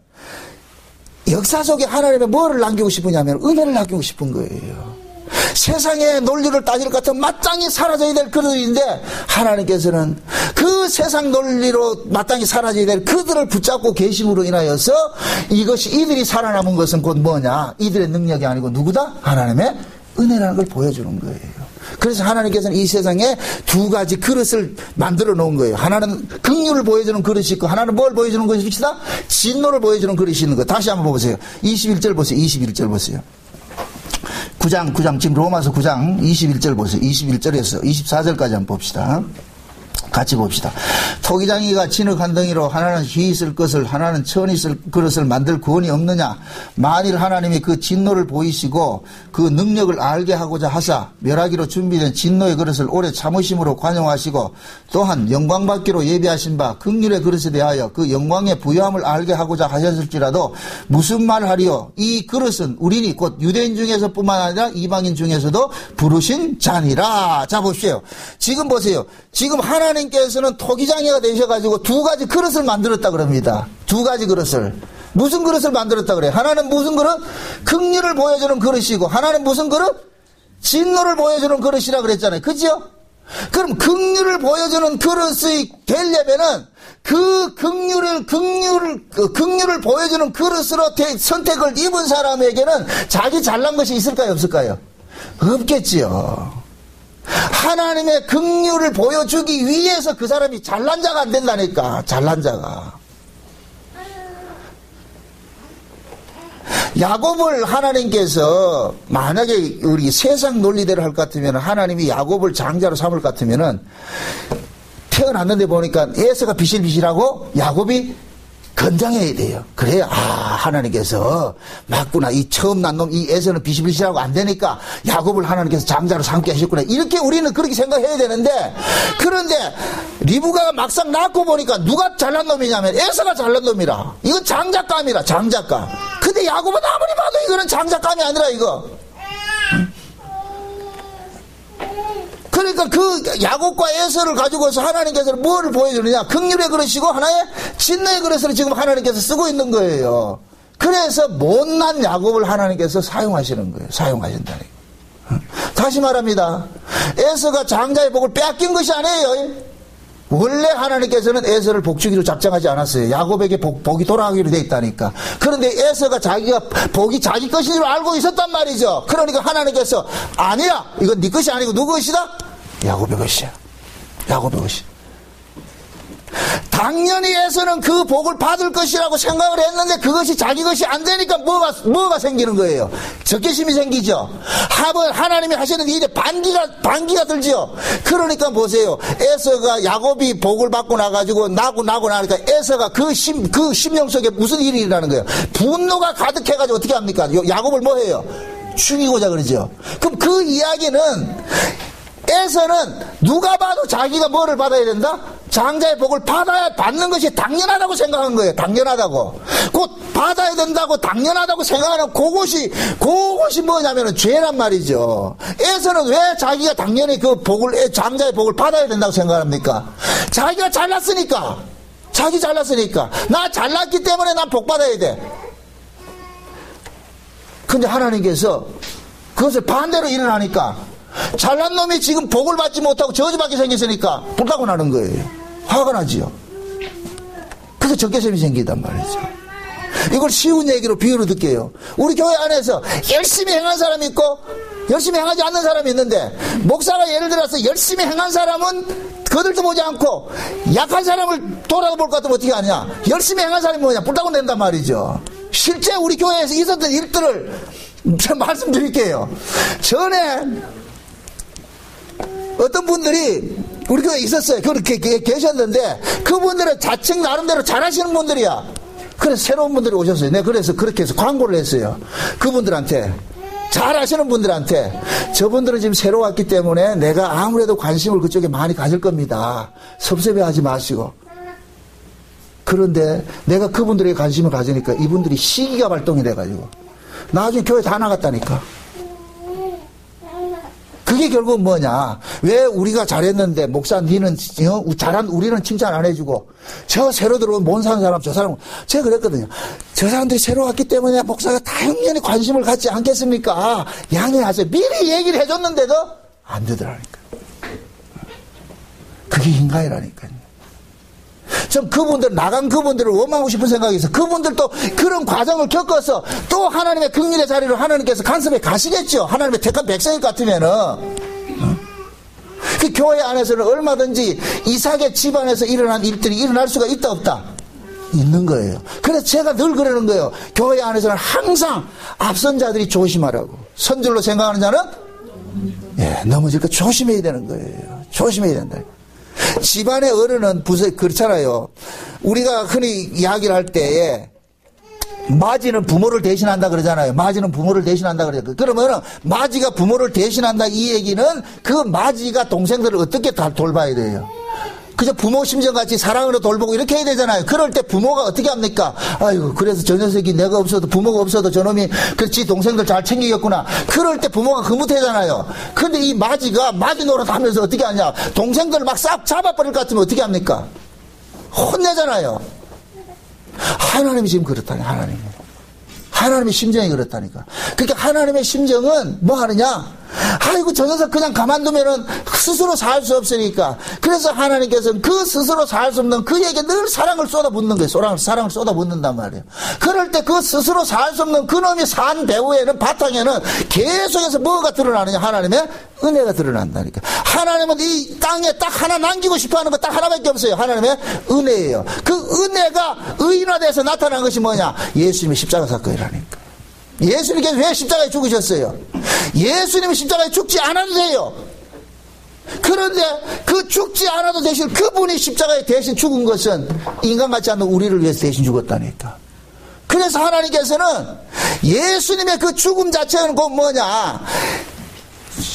역사 속에 하나님의 뭐를 남기고 싶으냐면 은혜를 남기고 싶은 거예요. 세상의 논리를 따질 것 같으면 마땅히 사라져야 될 그들인데 하나님께서는 그 세상 논리로 마땅히 사라져야 될 그들을 붙잡고 계심으로 인하여서 이것이 이들이 살아남은 것은 곧 뭐냐? 이들의 능력이 아니고 누구다? 하나님의 은혜라는 걸 보여주는 거예요. 그래서 하나님께서는 이 세상에 두 가지 그릇을 만들어 놓은 거예요. 하나는 긍휼을 보여주는 그릇이 있고 하나는 뭘 보여주는 것이다? 진노를 보여주는 그릇이 있는 거. 다시 한번 보세요. 21절 보세요. 21절 보세요. 9장 지금 로마서 9장 21절 보세요. 21절에서 24절까지 한번 봅시다. 같이 봅시다. 토기장이가 진흙 한 덩이로 하나는 휘 있을 것을 하나는 천이 있을 그릇을 만들 구원이 없느냐. 만일 하나님이 그 진노를 보이시고 그 능력을 알게 하고자 하사 멸하기로 준비된 진노의 그릇을 오래 참으심으로 관용하시고 또한 영광 받기로 예비하신 바 긍휼의 그릇에 대하여 그 영광의 부요함을 알게 하고자 하셨을지라도 무슨 말 하리요. 이 그릇은 우리니 곧 유대인 중에서 뿐만 아니라 이방인 중에서도 부르신 자니라. 자 보십시오. 지금 보세요. 지금 하나님께서는 토기장이가 되셔가지고 두 가지 그릇을 만들었다 그럽니다. 두 가지 그릇을. 무슨 그릇을 만들었다 그래요? 하나는 무슨 그릇? 긍휼을 보여주는 그릇이고 하나는 무슨 그릇? 진노를 보여주는 그릇이라 그랬잖아요. 그죠? 그럼 긍휼을 보여주는 그릇이 되려면은 그 긍휼을 보여주는 그릇으로 선택을 입은 사람에게는 자기 잘난 것이 있을까요? 없을까요? 없겠지요. 하나님의 긍휼을 보여주기 위해서 그 사람이 잘난 자가 안 된다니까. 잘난 자가. 야곱을 하나님께서 만약에 우리 세상 논리대로 할 것 같으면 하나님이 야곱을 장자로 삼을 것 같으면은 태어났는데 보니까 에서가 비실비실하고 야곱이 건장해야 돼요. 그래야 하나님께서 맞구나. 이 처음 난 놈 이 에서는 비실비실하고 안 되니까 야곱을 하나님께서 장자로 삼게 하셨구나. 이렇게 우리는 그렇게 생각해야 되는데 그런데 리브가가 막상 낳고 보니까 누가 잘난 놈이냐면 에서가 잘난 놈이라. 이건 장자감이라. 장자감. 근데 야곱은 아무리 봐도 이거는 장자감이 아니라 이거. 그러니까 그 야곱과 에서를 가지고서 하나님께서는 뭐를 보여주느냐. 긍휼의 그릇이고 하나의 진노의 그릇을 지금 하나님께서 쓰고 있는 거예요. 그래서 못난 야곱을 하나님께서 사용하시는 거예요. 사용하신다는 거예요. 다시 말합니다. 에서가 장자의 복을 빼앗긴 것이 아니에요. 원래 하나님께서는 에서를 복주기로 작정하지 않았어요. 야곱에게 복이 돌아가기로 돼 있다니까. 그런데 에서가 자기가 복이 자기 것인 줄 알고 있었단 말이죠. 그러니까 하나님께서 아니야. 이건 네 것이 아니고 누구 것이다? 야곱의 것이야. 야곱의 것이야. 당연히 에서는 그 복을 받을 것이라고 생각을 했는데 그것이 자기 것이 안 되니까 뭐가 생기는 거예요? 적개심이 생기죠. 하나님이 하시는 일에 반기가 들죠. 그러니까 보세요. 에서가 야곱이 복을 받고 나가지고 나고 나니까 에서가 그 심령 속에 무슨 일이 일어나는 거예요? 분노가 가득해가지고 어떻게 합니까? 야곱을 뭐 해요? 죽이고자 그러죠. 그럼 그 이야기는 에서는 누가 봐도 자기가 뭐를 받아야 된다? 장자의 복을 받는 것이 당연하다고 생각한 거예요. 당연하다고. 곧 받아야 된다고 당연하다고 생각하는 그것이 뭐냐면은 죄란 말이죠. 에서는 왜 자기가 당연히 장자의 복을 받아야 된다고 생각합니까? 자기가 잘났으니까. 자기 잘났으니까. 나 잘났기 때문에 난 복 받아야 돼. 근데 하나님께서 그것을 반대로 일어나니까 잘난 놈이 지금 복을 받지 못하고 저주받게 생겼으니까 불타고 나는 거예요. 화가 나지요. 그래서 적개심이 생기단 말이죠. 이걸 쉬운 얘기로 비유로 듣게요. 우리 교회 안에서 열심히 행한 사람이 있고 열심히 행하지 않는 사람이 있는데 목사가 예를 들어서 열심히 행한 사람은 거들떠 보지 않고 약한 사람을 돌아볼 것 같으면 어떻게 하냐. 열심히 행한 사람이 뭐냐. 불타고 낸단 말이죠. 실제 우리 교회에서 있었던 일들을 말씀드릴게요. 전에 어떤 분들이 우리 교회에 있었어요. 그렇게 계셨는데 그분들은 자칭 나름대로 잘하시는 분들이야. 그래서 새로운 분들이 오셨어요. 내가 그래서 그렇게 해서 광고를 했어요. 그분들한테. 잘하시는 분들한테. 저분들은 지금 새로 왔기 때문에 내가 아무래도 관심을 그쪽에 많이 가질 겁니다. 섭섭해하지 마시고. 그런데 내가 그분들에게 관심을 가지니까 이분들이 시기가 발동이 돼가지고 나중에 교회 다 나갔다니까. 그게 결국은 뭐냐. 왜 우리가 잘했는데 목사 니는 잘한 우리는 칭찬 안 해주고 저 새로 들어온 못 사는 사람 저 사람 제가 그랬거든요. 저 사람들이 새로 왔기 때문에 목사가 당연히 관심을 갖지 않겠습니까? 양해하세요. 미리 얘기를 해줬는데도 안 되더라니까. 그게 인간이라니까요. 전 나간 그분들을 원망하고 싶은 생각이 있어. 그분들도 그런 과정을 겪어서 또 하나님의 긍휼의 자리로 하나님께서 간섭해 가시겠죠. 하나님의 택한 백성일 것 같으면은. 그 교회 안에서는 얼마든지 이삭의 집안에서 일어난 일들이 일어날 수가 있다 없다? 있는 거예요. 그래서 제가 늘 그러는 거예요. 교회 안에서는 항상 앞선 자들이 조심하라고. 선줄로 생각하는 자는 넘어질까 조심해야 되는 거예요. 조심해야 된다. 집안의 어른은 그렇잖아요. 우리가 흔히 이야기를 할 때에 마지는 부모를 대신한다 그러잖아요. 마지는 부모를 대신한다 그러잖아요. 그러면은 마지가 부모를 대신한다 이 얘기는 그 마지가 동생들을 어떻게 다 돌봐야 돼요. 그저 부모 심정같이 사랑으로 돌보고 이렇게 해야 되잖아요. 그럴 때 부모가 어떻게 합니까? 아이고 그래서 저 녀석이 내가 없어도 부모가 없어도 저놈이 그렇지 동생들 잘 챙기겠구나. 그럴 때 부모가 흐뭇해잖아요. 근데 이 마지가 마지 노릇 하면서 어떻게 하냐. 동생들 막 싹 잡아버릴 것 같으면 어떻게 합니까? 혼내잖아요. 하나님이 지금 그렇다니. 하나님의 심정이 그렇다니까. 그러니까 하나님의 심정은 뭐 하느냐? 아이고 저 녀석 그냥 가만두면은 스스로 살 수 없으니까. 그래서 하나님께서는 그 스스로 살 수 없는 그에게 늘 사랑을 쏟아붓는 거예요. 사랑을 쏟아붓는단 말이에요. 그럴 때 그 스스로 살 수 없는 그놈이 산 배후에는 바탕에는 계속해서 뭐가 드러나느냐? 하나님의 은혜가 드러난다니까. 하나님은 이 땅에 딱 하나 남기고 싶어하는 거 딱 하나밖에 없어요. 하나님의 은혜예요. 그 은혜가 의인화돼서 나타난 것이 뭐냐? 예수님의 십자가 사건이라니까. 예수님께서 왜 십자가에 죽으셨어요? 예수님이 십자가에 죽지 않아도 돼요. 그런데 그 죽지 않아도 되실 그분이 십자가에 대신 죽은 것은 인간 같지 않은 우리를 위해서 대신 죽었다니까. 그래서 하나님께서는 예수님의 그 죽음 자체는 곧 뭐냐?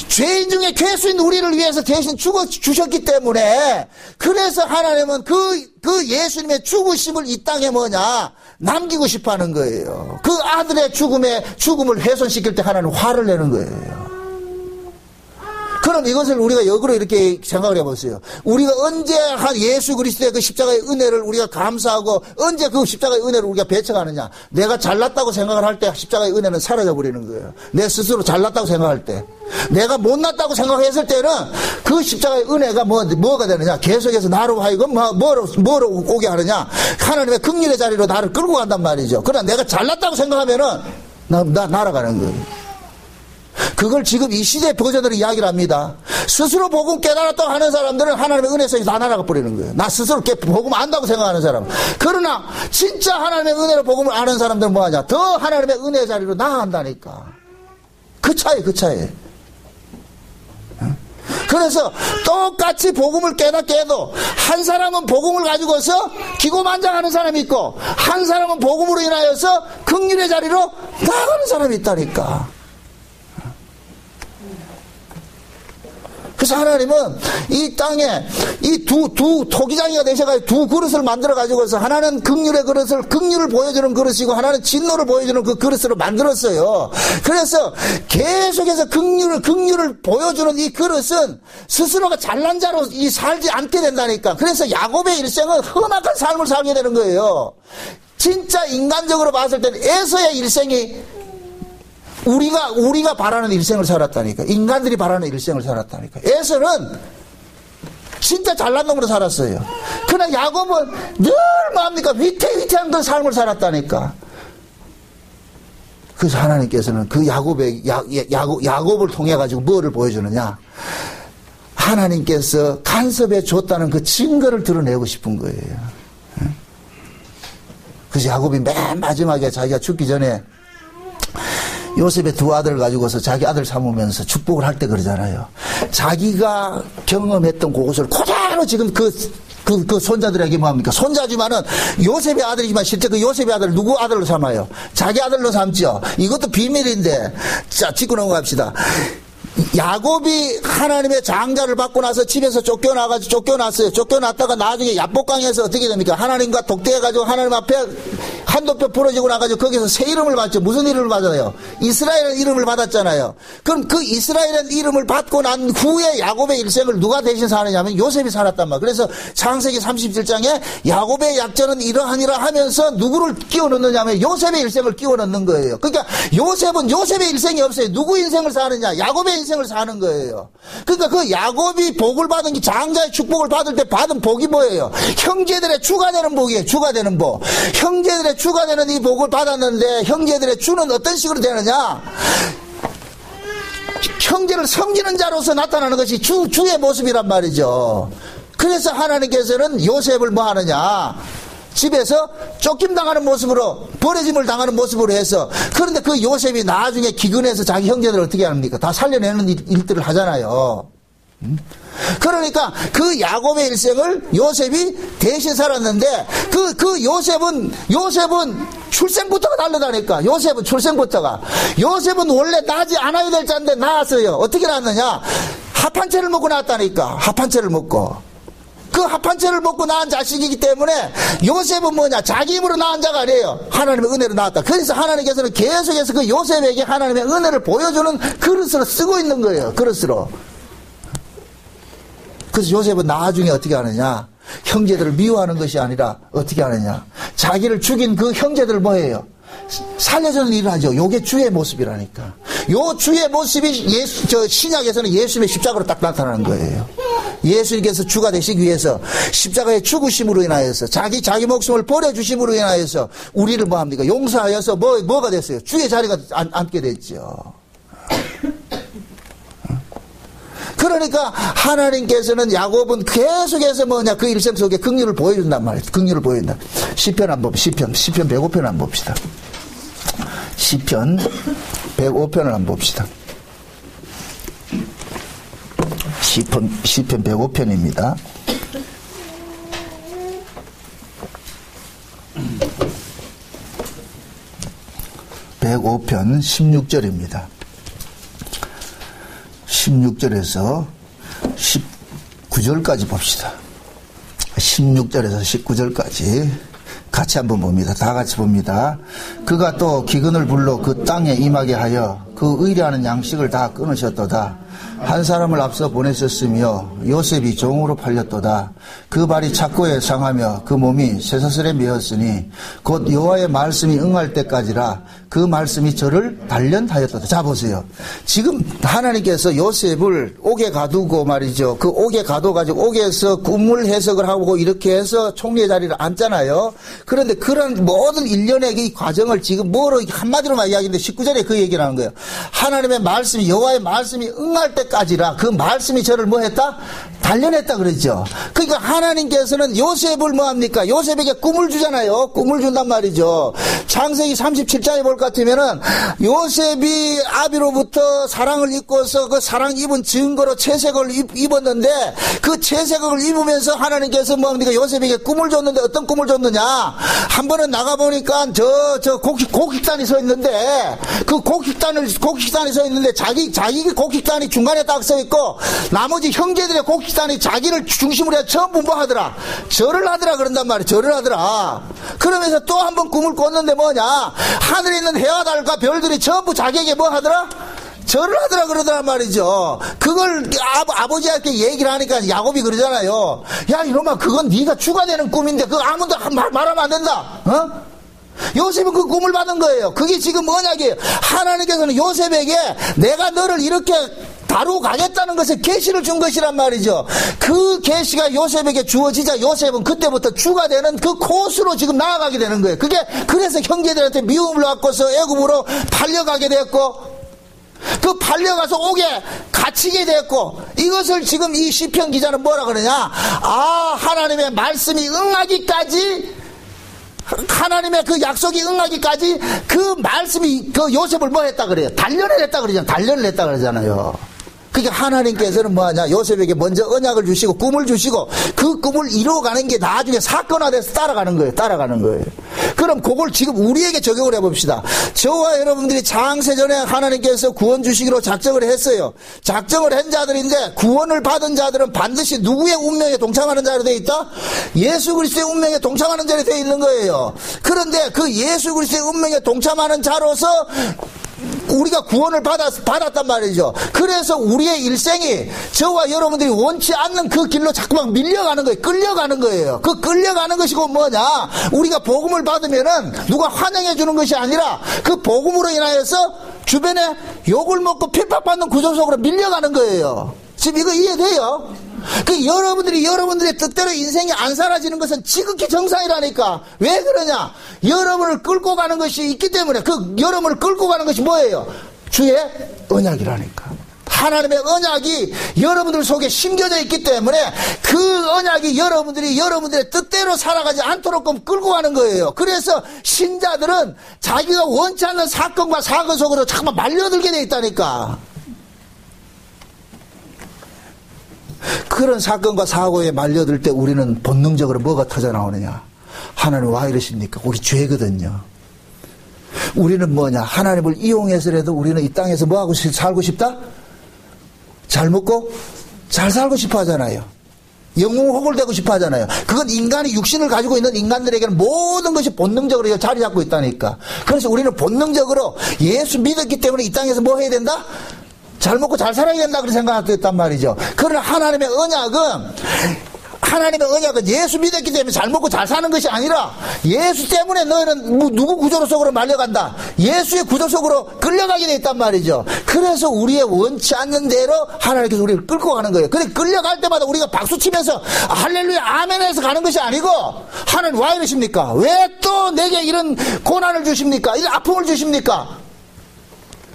죄인 중에 괴수인 우리를 위해서 대신 죽어 주셨기 때문에 그래서 하나님은 그 예수님의 죽으심을 이 땅에 뭐냐? 남기고 싶어 하는 거예요. 그 아들의 죽음을 훼손시킬 때 하나님은 화를 내는 거예요. 그럼 이것을 우리가 역으로 이렇게 생각을 해보세요. 우리가 언제 한 예수 그리스도의 그 십자가의 은혜를 우리가 감사하고 언제 그 십자가의 은혜를 우리가 배척하느냐. 내가 잘났다고 생각을 할 때 십자가의 은혜는 사라져버리는 거예요. 내 스스로 잘났다고 생각할 때. 내가 못났다고 생각했을 때는 그 십자가의 은혜가 뭐가 되느냐. 계속해서 나로 하여금 뭐로 오게 하느냐. 하나님의 긍휼의 자리로 나를 끌고 간단 말이죠. 그러나 내가 잘났다고 생각하면은 나 날아가는 거예요. 그걸 지금 이 시대 버전으로 이야기를 합니다. 스스로 복음 깨달았다고 하는 사람들은 하나님의 은혜에서 다 날아가 버리는 거예요. 나 스스로 복음 안다고 생각하는 사람. 그러나 진짜 하나님의 은혜로 복음을 아는 사람들은 뭐하냐? 더 하나님의 은혜의 자리로 나아간다니까. 그 차이. 그래서 똑같이 복음을 깨닫게 해도 한 사람은 복음을 가지고서 기고만장하는 사람이 있고 한 사람은 복음으로 인하여서 긍휼의 자리로 나아가는 사람이 있다니까. 그래서 하나님은 이 땅에 이 두 토기장이가 되셔가지고 두 그릇을 만들어가지고서 하나는 긍휼을 보여주는 그릇이고 하나는 진노를 보여주는 그 그릇으로 만들었어요. 그래서 계속해서 긍휼을 보여주는 이 그릇은 스스로가 잘난 자로 살지 않게 된다니까. 그래서 야곱의 일생은 험악한 삶을 살게 되는 거예요. 진짜 인간적으로 봤을 때는 에서의 일생이 우리가 바라는 일생을 살았다니까. 인간들이 바라는 일생을 살았다니까. 에서는 진짜 잘난 놈으로 살았어요. 그러나 야곱은 늘 뭡니까? 위태위태한 그 삶을 살았다니까. 그래서 하나님께서는 그 야곱을 통해 가지고 뭐를 보여주느냐? 하나님께서 간섭해 줬다는 그 증거를 드러내고 싶은 거예요. 그래서 야곱이 맨 마지막에 자기가 죽기 전에 요셉의 두 아들을 가지고서 자기 아들 삼으면서 축복을 할 때 그러잖아요. 자기가 경험했던 그것을 그대로 지금 그 손자들에게 뭐합니까? 손자지만은 요셉의 아들이지만 실제 그 요셉의 아들을 누구 아들로 삼아요? 자기 아들로 삼죠. 이것도 비밀인데. 자, 짚고 넘어갑시다. 야곱이 하나님의 장자를 받고 나서 집에서 쫓겨났어요. 쫓겨났다가 나중에 야복강에서 어떻게 됩니까? 하나님과 독대해가지고 하나님 앞에 한도뼈 부러지고 나가지고 거기서 새 이름을 받죠. 무슨 이름을 받아요? 이스라엘의 이름을 받았잖아요. 그럼 그 이스라엘의 이름을 받고 난 후에 야곱의 일생을 누가 대신 사느냐면 요셉이 살았단 말이에요. 그래서 창세기 37장에 야곱의 약전은 이러하니라 하면서 누구를 끼워 넣느냐면 요셉의 일생을 끼워 넣는 거예요. 그러니까 요셉은 요셉의 일생이 없어요. 누구 인생을 사느냐? 야곱의 인생을 사는 거예요. 그러니까 그 야곱이 복을 받은 게 장자의 축복을 받을 때 받은 복이 뭐예요? 형제들의 주가 되는 복이에요. 주가 되는 복. 형제들의 주가 되는 이 복을 받았는데 형제들의 주는 어떤 식으로 되느냐? 형제를 섬기는 자로서 나타나는 것이 주의 모습이란 말이죠. 그래서 하나님께서는 요셉을 뭐 하느냐? 집에서 쫓김당하는 모습으로 버려짐을 당하는 모습으로 해서 그런데 그 요셉이 나중에 기근해서 자기 형제들을 어떻게 합니까? 다 살려내는 일들을 하잖아요. 그러니까 그 야곱의 일생을 요셉이 대신 살았는데 그 요셉은 출생부터가 다르다니까. 요셉은 출생부터가. 요셉은 원래 낳지 않아야 될 자인데 낳았어요. 어떻게 낳았느냐? 합 한 채를 먹고 낳았다니까. 합 한 채를 먹고. 그 합 한 채를 먹고 낳은 자식이기 때문에 요셉은 뭐냐? 자기 힘으로 낳은 자가 아니에요. 하나님의 은혜로 낳았다. 그래서 하나님께서는 계속해서 그 요셉에게 하나님의 은혜를 보여주는 그릇으로 쓰고 있는 거예요. 그릇으로. 그래서 요셉은 나중에 어떻게 하느냐? 형제들을 미워하는 것이 아니라 어떻게 하느냐? 자기를 죽인 그 형제들을 뭐예요? 살려주는 일을 하죠. 요게 주의 모습이라니까. 요 주의 모습이 신약에서는 예수님의 십자가로 딱 나타나는 거예요. 예수님께서 주가 되시기 위해서 십자가의 죽으심으로 인하여서 자기 목숨을 버려주심으로 인하여서 우리를 뭐합니까? 용서하여서 뭐가 됐어요? 주의 자리가 앉게 됐죠. 그러니까 하나님께서는 야곱은 계속해서 그 일생 속에 긍휼을 보여준단 말이에요. 긍휼을 보여준다. 시편 105편 한번 봅시다. 시편 105편을 한번 봅시다. 시편 105편입니다. (105편) 16절입니다. 16절에서 19절까지 봅시다. 16절에서 19절까지 같이 한번 봅니다. 다 같이 봅니다. 그가 또 기근을 불러 그 땅에 임하게 하여 그 의뢰하는 양식을 다 끊으셨도다. 한 사람을 앞서 보내셨으며 요셉이 종으로 팔렸도다. 그 발이 착고에 상하며 그 몸이 쇠사슬에 매었으니 곧 여호와의 말씀이 응할 때까지라 그 말씀이 저를 단련하였도다. 자 보세요. 지금 하나님께서 요셉을 옥에 가두고 말이죠. 그 옥에 가둬가지고 옥에서 꿈을 해석을 하고 이렇게 해서 총리의 자리를 앉잖아요. 그런데 그런 모든 일련의 이 과정을 지금 뭐로 한마디로만 이야기했는데 19절에 그 얘기를 하는 거예요. 하나님의 말씀이 여호와의 말씀이 응할 때까지라 그 말씀이 저를 뭐 했다? 단련했다 그러죠. 그러니까 하나님께서는 요셉을 뭐 합니까? 요셉에게 꿈을 주잖아요. 꿈을 준단 말이죠. 창세기 37장에 볼 것 같으면은 요셉이 아비로부터 사랑을 입고서 그 사랑 입은 증거로 채색을 입었는데 그 채색을 입으면서 하나님께서 뭐 합니까? 요셉에게 꿈을 줬는데 어떤 꿈을 줬느냐? 한 번은 나가보니까 저 곡식단이 서 있는데 그 곡식단이 서 있는데 자기 곡식단이 중간에 딱 서 있고 나머지 형제들의 곡식단이 자기를 중심으로 해서 전부 뭐 하더라? 절을 하더라 그런단 말이에요. 절을 하더라. 그러면서 또 한 번 꿈을 꿨는데 뭐냐? 하늘에 있는 해와 달과 별들이 전부 자기에게 뭐 하더라? 절을 하더라 그러더란 말이죠. 그걸 아버지한테 얘기를 하니까 야곱이 그러잖아요. 야 이놈아 그건 네가 주가 되는 꿈인데 그거 아무도 말하면 안 된다. 어? 요셉은 그 꿈을 받은 거예요. 그게 지금 언약이에요. 하나님께서는 요셉에게 내가 너를 이렇게 다루고 가겠다는 것에 계시를 준 것이란 말이죠. 그 계시가 요셉에게 주어지자 요셉은 그때부터 주가 되는 그 코스로 지금 나아가게 되는 거예요. 그래서 형제들한테 미움을 받고서 애굽으로 팔려가게 됐고 그 팔려가서 옥에 갇히게 됐고 이것을 지금 이 시편 기자는 뭐라 그러냐? 하나님의 말씀이 응하기까지 하나님의 그 약속이 응하기까지 그 말씀이 그 요셉을 뭐 했다 그래요? 단련을 했다 그러잖아요. 그러니까 하나님께서는 뭐하냐? 요셉에게 먼저 언약을 주시고 꿈을 주시고 그 꿈을 이루어가는 게 나중에 사건화돼서 따라가는 거예요. 그럼 그걸 지금 우리에게 적용을 해봅시다. 저와 여러분들이 창세전에 하나님께서 구원 주시기로 작정을 했어요. 작정을 한 자들인데 구원을 받은 자들은 반드시 누구의 운명에 동참하는 자로 되어 있다? 예수 그리스도의 운명에 동참하는 자로 되어 있는 거예요. 그런데 그 예수 그리스도의 운명에 동참하는 자로서 우리가 구원을 받았단 말이죠. 그래서 우리의 일생이 저와 여러분들이 원치 않는 그 길로 자꾸만 밀려가는 거예요. 끌려가는 거예요. 그 끌려가는 것이고 뭐냐? 우리가 복음을 받으면은 누가 환영해 주는 것이 아니라 그 복음으로 인하여서 주변에 욕을 먹고 핍박받는 구조 속으로 밀려가는 거예요. 지금 이거 이해돼요? 여러분들의 뜻대로 인생이 안 사라지는 것은 지극히 정상이라니까. 왜 그러냐? 여러분을 끌고 가는 것이 있기 때문에. 그 여러분을 끌고 가는 것이 뭐예요? 주의 언약이라니까. 하나님의 언약이 여러분들 속에 심겨져 있기 때문에 그 언약이 여러분들의 뜻대로 살아가지 않도록 끌고 가는 거예요. 그래서 신자들은 자기가 원치 않는 사건과 사건 속으로 자꾸만 말려들게 돼 있다니까. 그런 사건과 사고에 말려들 때 우리는 본능적으로 뭐가 터져 나오느냐? 하나님 와 이러십니까? 우리 죄거든요. 우리는 뭐냐? 하나님을 이용해서라도 우리는 이 땅에서 뭐하고 살고 싶다? 잘 먹고 잘 살고 싶어 하잖아요. 영웅호골되고 싶어 하잖아요. 그건 인간이 육신을 가지고 있는 인간들에게는 모든 것이 본능적으로 자리 잡고 있다니까. 그래서 우리는 본능적으로 예수 믿었기 때문에 이 땅에서 뭐 해야 된다? 잘 먹고 잘 살아야 된다 그렇게 생각하고 있단 말이죠. 그러나 하나님의 언약은 예수 믿었기 때문에 잘 먹고 잘 사는 것이 아니라 예수 때문에 너희는 누구 구조 속으로 말려간다. 예수의 구조 속으로 끌려가게 돼 있단 말이죠. 그래서 우리의 원치 않는 대로 하나님께서 우리를 끌고 가는 거예요. 근데 끌려갈 때마다 우리가 박수치면서 할렐루야 아멘 해서 가는 것이 아니고 하나님 와 이러십니까? 왜 또 내게 이런 고난을 주십니까? 이런 아픔을 주십니까?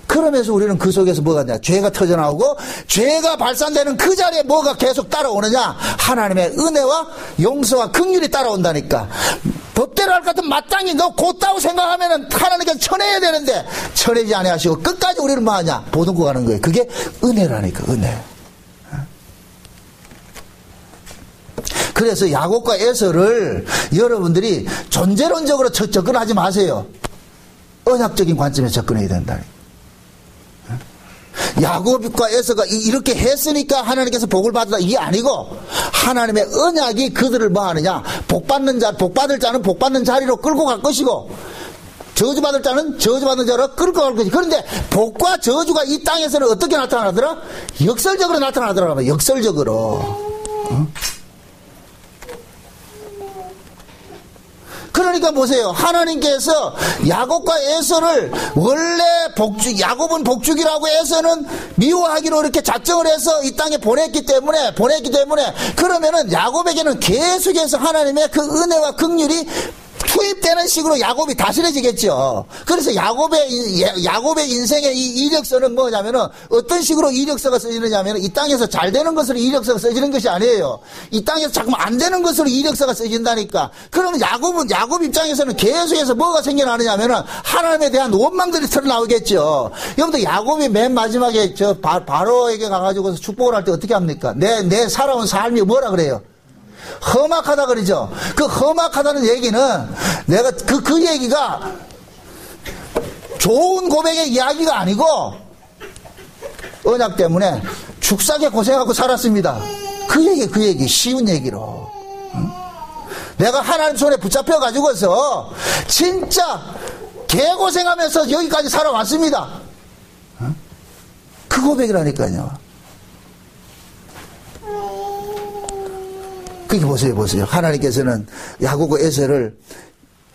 그러면서 우리는 그 속에서 뭐가 있냐? 죄가 터져나오고 죄가 발산되는 그 자리에 뭐가 계속 따라오느냐? 하나님의 은혜와 용서와 긍휼이 따라온다니까. 법대로 할 것 같으면 마땅히 너 곧다고 생각하면은 하나님께서 쳐내야 되는데 쳐내지 아니하시고 끝까지 우리는 뭐 하냐? 보듬고 가는 거예요. 그게 은혜라니까, 은혜. 그래서 야곱과 에서를 여러분들이 존재론적으로 접근하지 마세요. 언약적인 관점에서 접근해야 된다. 야곱과 에서가 이렇게 했으니까 하나님께서 복을 받았다 이게 아니고 하나님의 언약이 그들을 뭐 하느냐? 복받을 자는 복받는 자리로 끌고 갈 것이고 저주받을 자는 저주받는 자로 끌고 갈 것이고 그런데 복과 저주가 이 땅에서는 어떻게 나타나더라? 역설적으로 나타나더라고요. 역설적으로. 그러니까 보세요. 하나님께서 야곱과 에서를 원래 야곱은 복죽이라고 에서는 미워하기로 이렇게 작정을 해서 이 땅에 보냈기 때문에 그러면은 야곱에게는 계속해서 하나님의 그 은혜와 긍휼이 투입되는 식으로 야곱이 다스려지겠죠. 그래서 야곱의 인생의 이 이력서는 뭐냐면은 어떤 식으로 이력서가 써지느냐면은 이 땅에서 잘 되는 것으로 이력서가 써지는 것이 아니에요. 이 땅에서 자꾸 안 되는 것으로 이력서가 써진다니까. 그러면 야곱 입장에서는 계속해서 뭐가 생겨나느냐면은 하나님에 대한 원망들이 털어나오겠죠. 여러분들 야곱이 맨 마지막에 저 바로에게 가가지고 축복을 할 때 어떻게 합니까? 내 살아온 삶이 뭐라 그래요? 험악하다 그러죠. 그 험악하다는 얘기는 내가 그 얘기가 좋은 고백의 이야기가 아니고 언약 때문에 죽사게 고생하고 살았습니다. 그 얘기 쉬운 얘기로. 내가 하나님 손에 붙잡혀 가지고서 진짜 개고생하면서 여기까지 살아왔습니다. 그 고백이라니까요. 그렇게 보세요. 하나님께서는 야곱과 에서를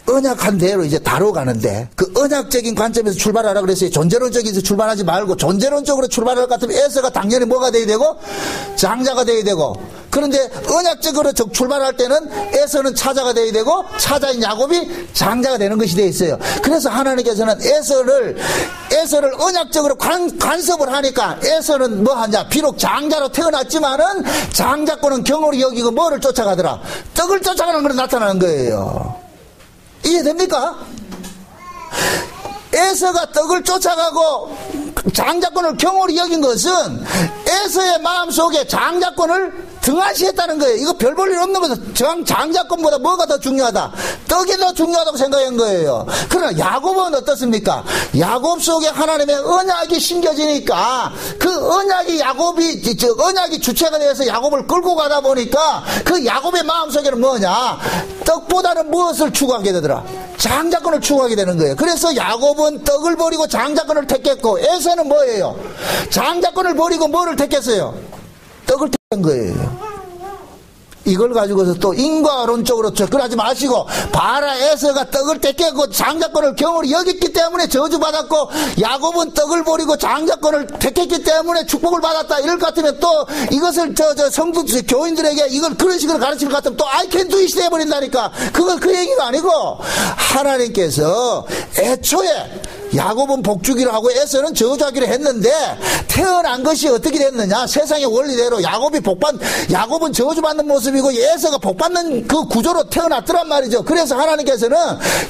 언약한 대로 이제 다뤄가는데 그 언약적인 관점에서 출발하라 그랬어요. 존재론적에서 출발하지 말고 존재론적으로 출발할 것 같으면 에서가 당연히 뭐가 돼야 되고 장자가 돼야 되고 그런데 언약적으로 출발할 때는 에서는 차자가 돼야 되고 차자인 야곱이 장자가 되는 것이 되어 있어요. 그래서 하나님께서는 에서를 언약적으로 간섭을 하니까 에서는 뭐 하냐? 비록 장자로 태어났지만은 장자권은 경홀히 여기고 뭐를 쫓아가더라? 떡을 쫓아가는 걸로 나타나는 거예요. 이해됩니까? 에서가 떡을 쫓아가고 장자권을 경홀히 여긴 것은 에서의 마음속에 장자권을 등한시했다는 거예요. 이거 별 볼 일 없는 것은 장자권보다 뭐가 더 중요하다? 떡이 더 중요하다고 생각한 거예요. 그러나 야곱은 어떻습니까? 야곱 속에 하나님의 언약이 심겨지니까 그 언약이 언약이 주체가 되어서 야곱을 끌고 가다 보니까 그 야곱의 마음속에는 뭐냐? 떡보다는 무엇을 추구하게 되더라? 장자권을 추구하게 되는 거예요. 그래서 야곱은 떡을 버리고 장자권을 택했고 에서는 뭐예요? 장자권을 버리고 뭐를 택했어요? 떡을 택한 거예요. 이걸 가지고서 또 인과론적으로 접근하지 마시고 바라 에서가 떡을 택했고 장자권을 경홀히 여겼기 때문에 저주받았고 야곱은 떡을 버리고 장자권을 택했기 때문에 축복을 받았다 이럴 것 같으면 또 이것을 성도 교인들에게 이걸 그런 식으로 가르칠 것 같으면 또 I can do it 해버린다니까. 그건 그 얘기가 아니고 하나님께서 애초에 야곱은 복주기로 하고 에서는 저주하기로 했는데 태어난 것이 어떻게 됐느냐? 세상의 원리대로 야곱은 저주받는 모습이고 에서가 복받는 그 구조로 태어났더란 말이죠. 그래서 하나님께서는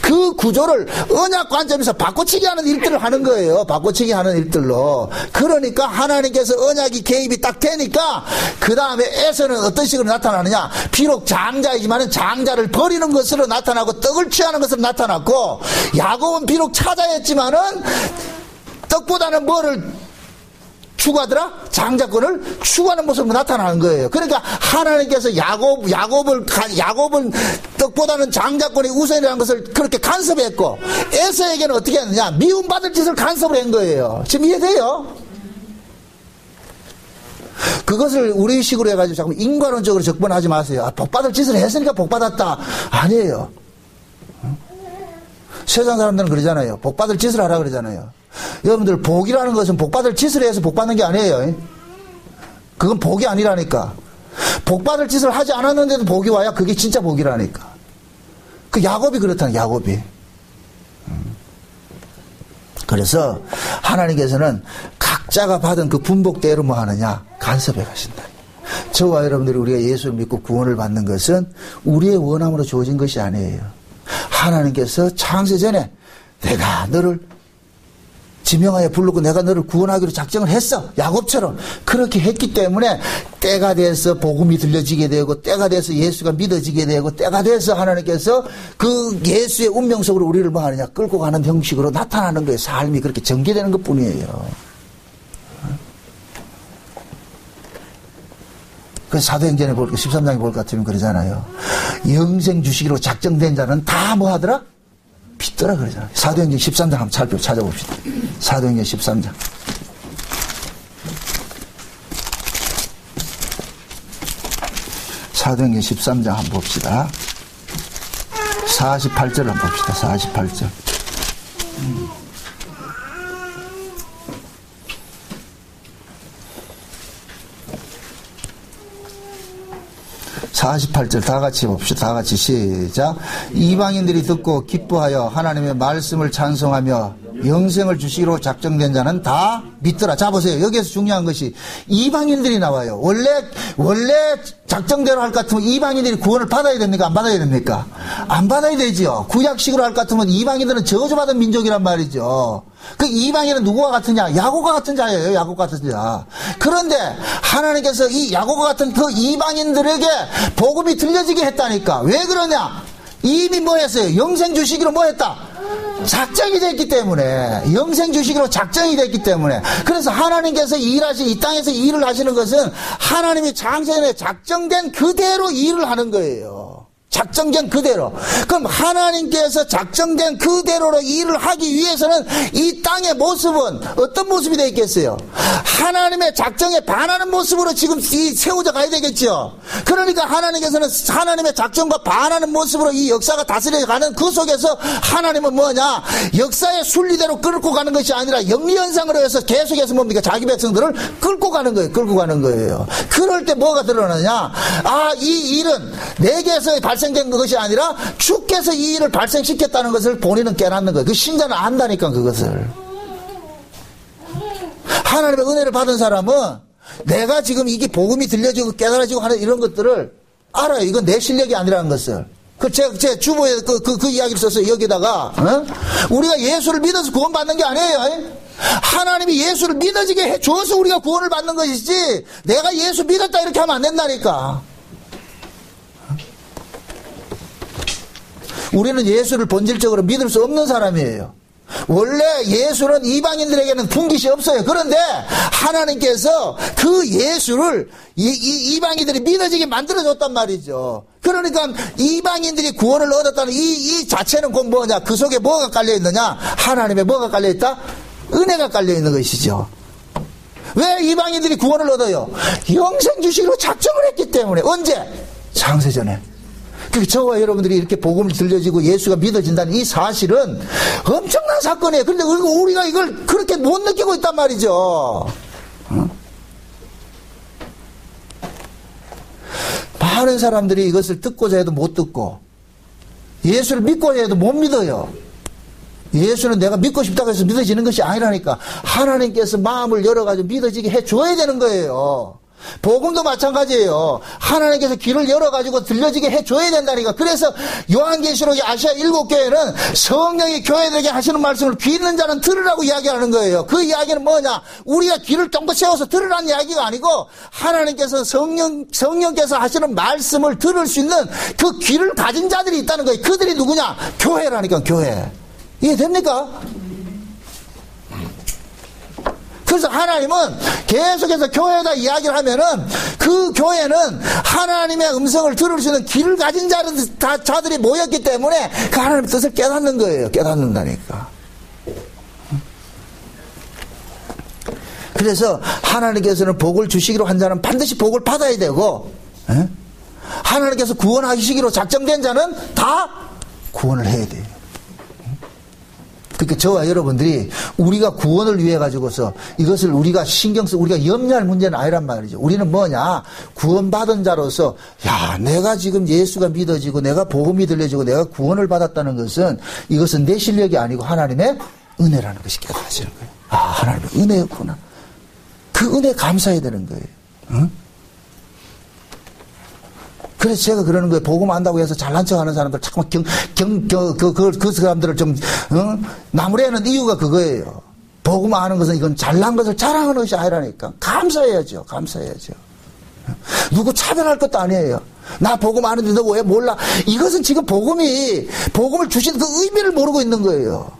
그 구조를 언약 관점에서 바꿔치기 하는 일들을 하는 거예요. 바꿔치기 하는 일들로. 그러니까 하나님께서 언약이 개입이 딱 되니까 그 다음에 에서는 어떤 식으로 나타나느냐? 비록 장자이지만 장자를 버리는 것으로 나타나고 떡을 취하는 것으로 나타났고, 야곱은 비록 차자였지만 떡보다는 뭐를 추구하더라? 장자권을 추구하는 모습으로 나타나는 거예요. 그러니까 하나님께서 야곱은 떡보다는 장자권이 우선이라는 것을 그렇게 간섭했고, 에서에게는 어떻게 했느냐? 미움받을 짓을 간섭을 한 거예요. 지금 이해돼요? 그것을 우리식으로 해가지고 자꾸 인간론적으로 접근하지 마세요. 복받을 짓을 했으니까 복받았다. 아니에요. 세상 사람들은 그러잖아요. 복받을 짓을 하라 그러잖아요. 여러분들, 복이라는 것은 복받을 짓을 해서 복받는 게 아니에요. 그건 복이 아니라니까. 복받을 짓을 하지 않았는데도 복이 와야 그게 진짜 복이라니까. 그 야곱이 그렇다는, 야곱이. 그래서 하나님께서는 각자가 받은 그 분복대로 뭐 하느냐? 간섭해 가신다. 저와 여러분들이 우리가 예수를 믿고 구원을 받는 것은 우리의 원함으로 주어진 것이 아니에요. 하나님께서 창세전에 내가 너를 지명하여 부르고 내가 너를 구원하기로 작정을 했어. 야곱처럼 그렇게 했기 때문에 때가 돼서 복음이 들려지게 되고, 때가 돼서 예수가 믿어지게 되고, 때가 돼서 하나님께서 그 예수의 운명 속으로 우리를 뭐 하느냐? 끌고 가는 형식으로 나타나는 거예요. 삶이 그렇게 전개되는 것 뿐이에요. 그 사도행전에 13장에 볼 것 같으면 그러잖아요. 영생 주시기로 작정된 자는 다 뭐 하더라? 믿더라 그러잖아요. 사도행전 13장 한번 찾아봅시다. 사도행전 13장. 사도행전 13장 한번 봅시다. 48절 한번 봅시다. 48절. 48절 다 같이 봅시다. 다 같이 시작. 이방인들이 듣고 기뻐하여 하나님의 말씀을 찬송하며 영생을 주시기로 작정된 자는 다 믿더라. 자 보세요. 여기에서 중요한 것이 이방인들이 나와요. 원래 작정대로 할 것 같으면 이방인들이 구원을 받아야 됩니까? 안 받아야 됩니까? 안 받아야 되죠. 구약식으로 할 것 같으면 이방인들은 저주받은 민족이란 말이죠. 그 이방인은 누구와 같으냐? 야곱과 같은 자예요. 야곱과 같은 자. 그런데 하나님께서 이 야곱과 같은 그 이방인들에게 복음이 들려지게 했다니까. 왜 그러냐? 이미 뭐 했어요? 영생 주시기로 뭐 했다? 작정이 됐기 때문에. 영생 주시기로 작정이 됐기 때문에. 그래서 하나님께서 이 땅에서 일을 하시는 것은 하나님이 창세전에 작정된 그대로 일을 하는 거예요. 작정된 그대로. 그럼 하나님께서 작정된 그대로로 일을 하기 위해서는 이 땅의 모습은 어떤 모습이 되어 있겠어요? 하나님의 작정에 반하는 모습으로 지금 세워져 가야 되겠죠. 그러니까 하나님께서는 하나님의 작정과 반하는 모습으로 이 역사가 다스려 가는 그 속에서 하나님은 뭐냐? 역사의 순리대로 끌고 가는 것이 아니라 영리현상으로 해서 계속해서 뭡니까? 자기 백성들을 끌고 가는 거예요. 끌고 가는 거예요. 그럴 때 뭐가 드러나냐? 아, 이 일은 내게서 발생된 것이 아니라 주께서 이 일을 발생시켰다는 것을 본인은 깨닫는 거예요. 그 신자는 안다니까 그것을. 하나님의 은혜를 받은 사람은 내가 지금 이게 복음이 들려지고 깨달아지고 하는 이런 것들을 알아요. 이건 내 실력이 아니라는 것을. 제 주보에 그 이야기를 써서 여기다가, 우리가 예수를 믿어서 구원받는 게 아니에요. 하나님이 예수를 믿어지게 해줘서 우리가 구원을 받는 것이지, 내가 예수 믿었다 이렇게 하면 안 된다니까. 우리는 예수를 본질적으로 믿을 수 없는 사람이에요. 원래 예수는 이방인들에게는 분깃이 없어요. 그런데 하나님께서 그 예수를 이방인들이 믿어지게 만들어줬단 말이죠. 그러니까 이방인들이 구원을 얻었다는 이 자체는 곧 뭐냐? 그 속에 뭐가 깔려있느냐? 하나님의 뭐가 깔려있다? 은혜가 깔려있는 것이죠. 왜 이방인들이 구원을 얻어요? 영생 주시기로 작정을 했기 때문에. 언제? 창세전에. 저와 여러분들이 이렇게 복음을 들려지고 예수가 믿어진다는 이 사실은 엄청난 사건이에요. 그런데 우리가 이걸 그렇게 못 느끼고 있단 말이죠. 많은 사람들이 이것을 듣고자 해도 못 듣고, 예수를 믿고자 해도 못 믿어요. 예수는 내가 믿고 싶다고 해서 믿어지는 것이 아니라니까. 하나님께서 마음을 열어가지고 믿어지게 해줘야 되는 거예요. 복음도 마찬가지예요. 하나님께서 길을 열어가지고 들려지게 해줘야 된다니까. 그래서 요한계시록의 아시아 7교회는 성령이 교회들에게 하시는 말씀을 귀 있는 자는 들으라고 이야기하는 거예요. 그 이야기는 뭐냐? 우리가 귀를 쫑긋 세워서 들으라는 이야기가 아니고 하나님께서 성령께서 하시는 말씀을 들을 수 있는 그 귀를 가진 자들이 있다는 거예요. 그들이 누구냐? 교회라니까. 교회. 이해됩니까? 그래서 하나님은 계속해서 교회에다 이야기를 하면은 그 교회는 하나님의 음성을 들을 수 있는 귀를 가진 자들이 모였기 때문에 그 하나님의 뜻을 깨닫는 거예요. 깨닫는다니까. 그래서 하나님께서는 복을 주시기로 한 자는 반드시 복을 받아야 되고, 하나님께서 구원하시기로 작정된 자는 다 구원을 해야 돼요. 그러니까 저와 여러분들이 우리가 구원을 위해 가지고서 이것을 우리가 신경 쓰고 우리가 염려할 문제는 아니란 말이죠. 우리는 뭐냐? 구원받은 자로서 야, 내가 지금 예수가 믿어지고 내가 복음이 들려지고 내가 구원을 받았다는 것은 이것은 내 실력이 아니고 하나님의 은혜라는 것이 깨달아지는 거예요. 아, 하나님의 은혜였구나. 그 은혜에 감사해야 되는 거예요. 응? 그래서 제가 그러는 거예요. 복음 안다고 해서 잘난 척 하는 사람들 자꾸만 그 사람들을 좀, 나무래는 이유가 그거예요. 복음 아는 것은 이건 잘난 것을 자랑하는 것이 아니라니까. 감사해야죠. 감사해야죠. 누구 차별할 것도 아니에요. 나 복음 아는데 너 왜 몰라? 이것은 지금 복음을 주신 그 의미를 모르고 있는 거예요.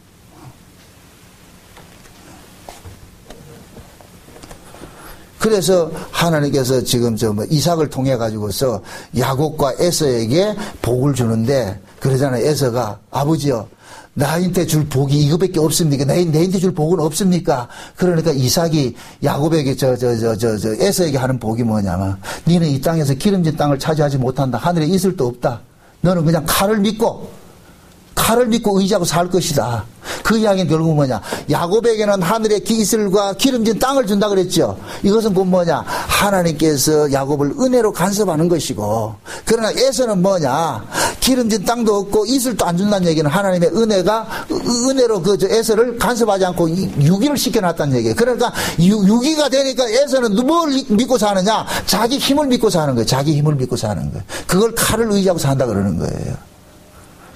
그래서 하나님께서 지금 이삭을 통해 가지고서 야곱과 에서에게 복을 주는데 그러잖아요. 에서가 아버지요, 나한테 줄 복이 이거밖에 없습니까? 내한테 줄 복은 없습니까? 그러니까 이삭이 야곱에게 에서에게 하는 복이 뭐냐면 너는 이 땅에서 기름진 땅을 차지하지 못한다. 하늘에 이슬도 없다. 너는 그냥 칼을 믿고 의지하고 살 것이다. 그 이야기는 결국 뭐냐? 야곱에게는 하늘의 이슬과 기름진 땅을 준다 그랬죠. 이것은 곧 뭐냐? 하나님께서 야곱을 은혜로 간섭하는 것이고, 그러나 에서는 뭐냐? 기름진 땅도 없고 이슬도 안 준다는 얘기는 하나님의 은혜로 에서를 간섭하지 않고 유기를 시켜놨다는 얘기예요. 그러니까 유기가 되니까 에서는 뭘 믿고 사느냐? 자기 힘을 믿고 사는 거예요. 자기 힘을 믿고 사는 거예요. 그걸 칼을 의지하고 산다 그러는 거예요.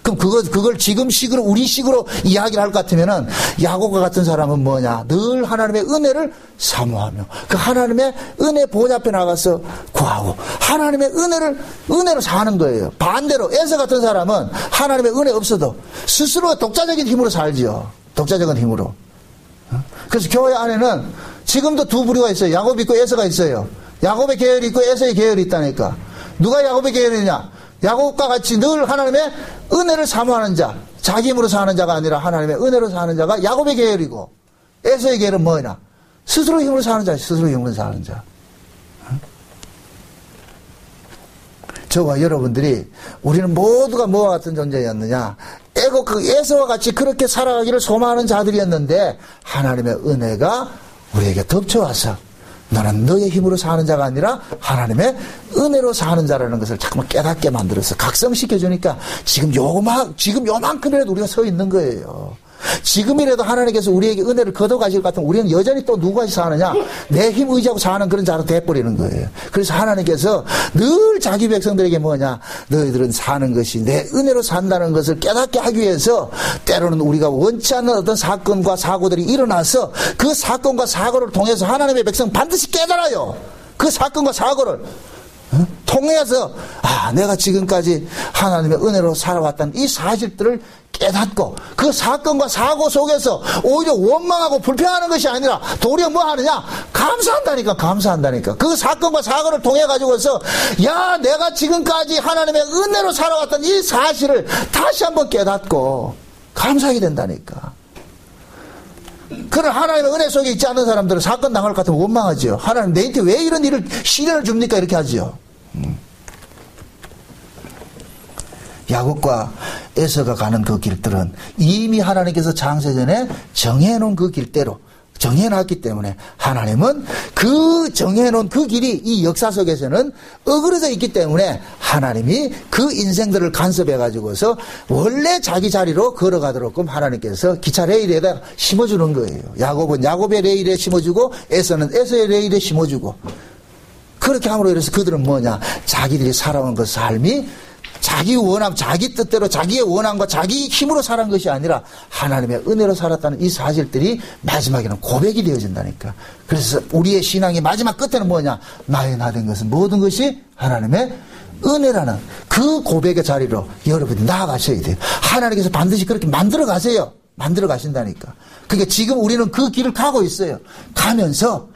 그럼 그걸 지금식으로, 우리식으로 이야기를 할 것 같으면은, 야곱과 같은 사람은 뭐냐? 늘 하나님의 은혜를 사모하며, 그 하나님의 은혜 보좌 앞에 나가서 구하고, 하나님의 은혜로 사는 거예요. 반대로, 에서 같은 사람은 하나님의 은혜 없어도 스스로 독자적인 힘으로 살지요. 독자적인 힘으로. 그래서 교회 안에는 지금도 두 부류가 있어요. 야곱 있고 에서가 있어요. 야곱의 계열이 있고 에서의 계열이 있다니까. 누가 야곱의 계열이냐? 야곱과 같이 늘 하나님의 은혜를 사모하는 자, 자기 힘으로 사는 자가 아니라 하나님의 은혜로 사는 자가 야곱의 계열이고, 에서의 계열은 뭐냐? 스스로 힘으로 사는 자, 스스로 힘으로 사는 자. 저와 여러분들이, 우리는 모두가 뭐와 같은 존재였느냐? 에서와 같이 그렇게 살아가기를 소망하는 자들이었는데, 하나님의 은혜가 우리에게 덮쳐와서, 너는 너의 힘으로 사는 자가 아니라 하나님의 은혜로 사는 자라는 것을 자꾸만 깨닫게 만들어서 각성시켜주니까 지금 요만큼이라도 우리가 서 있는 거예요. 지금이라도 하나님께서 우리에게 은혜를 거둬가실 것 같으면 우리는 여전히 또 누구같이 사느냐? 내 힘 의지하고 사는 그런 자로 돼버리는 거예요. 그래서 하나님께서 늘 자기 백성들에게 뭐냐? 너희들은 사는 것이 내 은혜로 산다는 것을 깨닫게 하기 위해서 때로는 우리가 원치 않는 어떤 사건과 사고들이 일어나서 그 사건과 사고를 통해서 하나님의 백성 반드시 깨달아요. 그 사건과 사고를 통해서 내가 지금까지 하나님의 은혜로 살아왔다는 이 사실들을 깨닫고 그 사건과 사고 속에서 오히려 원망하고 불평하는 것이 아니라 도리어 뭐 하느냐? 감사한다니까. 그 사건과 사고를 통해 가지고서 내가 지금까지 하나님의 은혜로 살아왔던 이 사실을 다시 한번 깨닫고 감사하게 된다니까. 그런 하나님의 은혜 속에 있지 않은 사람들은 사건 당할 것 같으면 원망하죠. 하나님 내한테 왜 이런 일을 시련을 줍니까? 이렇게 하죠. 야곱과 에서가 가는 그 길들은 이미 하나님께서 창세전에 정해놓은 그 길대로 정해놨기 때문에 하나님은 그 정해놓은 그 길이 이 역사 속에서는 어그러져 있기 때문에 하나님이 그 인생들을 간섭해가지고서 원래 자기 자리로 걸어가도록 하나님께서 기차 레일에다 심어주는 거예요. 야곱은 야곱의 레일에 심어주고 에서는 에서의 레일에 심어주고, 그렇게 함으로 인해서 그들은 뭐냐, 자기들이 살아온 그 삶이 자기 원함, 자기 뜻대로 자기의 원함과 자기 힘으로 살아온 것이 아니라 하나님의 은혜로 살았다는 이 사실들이 마지막에는 고백이 되어진다니까. 그래서 우리의 신앙의 마지막 끝에는 뭐냐, 나의 나 된 것은 모든 것이 하나님의 은혜라는 그 고백의 자리로 여러분이 나아가셔야 돼요. 하나님께서 반드시 그렇게 만들어 가세요. 만들어 가신다니까. 그러니까 지금 우리는 그 길을 가고 있어요. 가면서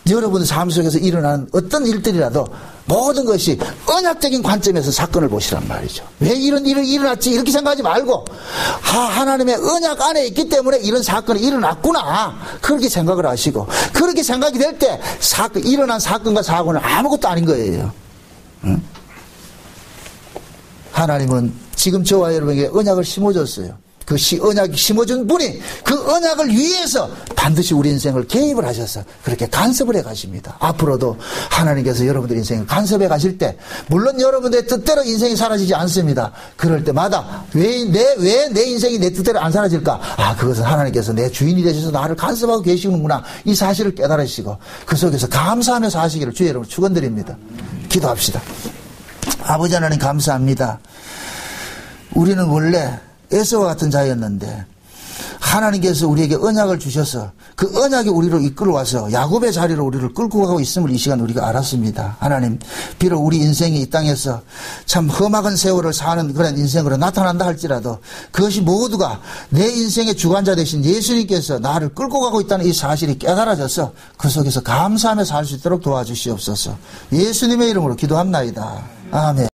여러분의 삶 속에서 일어나는 어떤 일들이라도 모든 것이 언약적인 관점에서 사건을 보시란 말이죠. 왜 이런 일이 일어났지 이렇게 생각하지 말고, 하나님의 언약 안에 있기 때문에 이런 사건이 일어났구나, 그렇게 생각을 하시고, 그렇게 생각이 될 때 일어난 사건과 사고는 아무것도 아닌 거예요. 응? 하나님은 지금 저와 여러분에게 언약을 심어줬어요. 그 언약이 심어준 분이 그 언약을 위해서 반드시 우리 인생을 개입을 하셔서 그렇게 간섭을 해 가십니다. 앞으로도 하나님께서 여러분들 인생을 간섭해 가실 때, 물론 여러분들의 뜻대로 인생이 사라지지 않습니다. 그럴 때마다 왜 내 인생이 내 뜻대로 안 사라질까? 그것은 하나님께서 내 주인이 되셔서 나를 간섭하고 계시는구나, 이 사실을 깨달으시고 그 속에서 감사하며 사시기를 주의 여러분 축원드립니다. 기도합시다. 아버지 하나님 감사합니다. 우리는 원래 에서와 같은 자였는데 하나님께서 우리에게 언약을 주셔서 그 언약이 우리로 이끌어와서 야곱의 자리로 우리를 끌고 가고 있음을 이 시간 우리가 알았습니다. 하나님, 비록 우리 인생이 이 땅에서 참 험악한 세월을 사는 그런 인생으로 나타난다 할지라도 그것이 모두가 내 인생의 주관자 되신 예수님께서 나를 끌고 가고 있다는 이 사실이 깨달아져서 그 속에서 감사하며 살 수 있도록 도와주시옵소서. 예수님의 이름으로 기도합나이다. 아멘.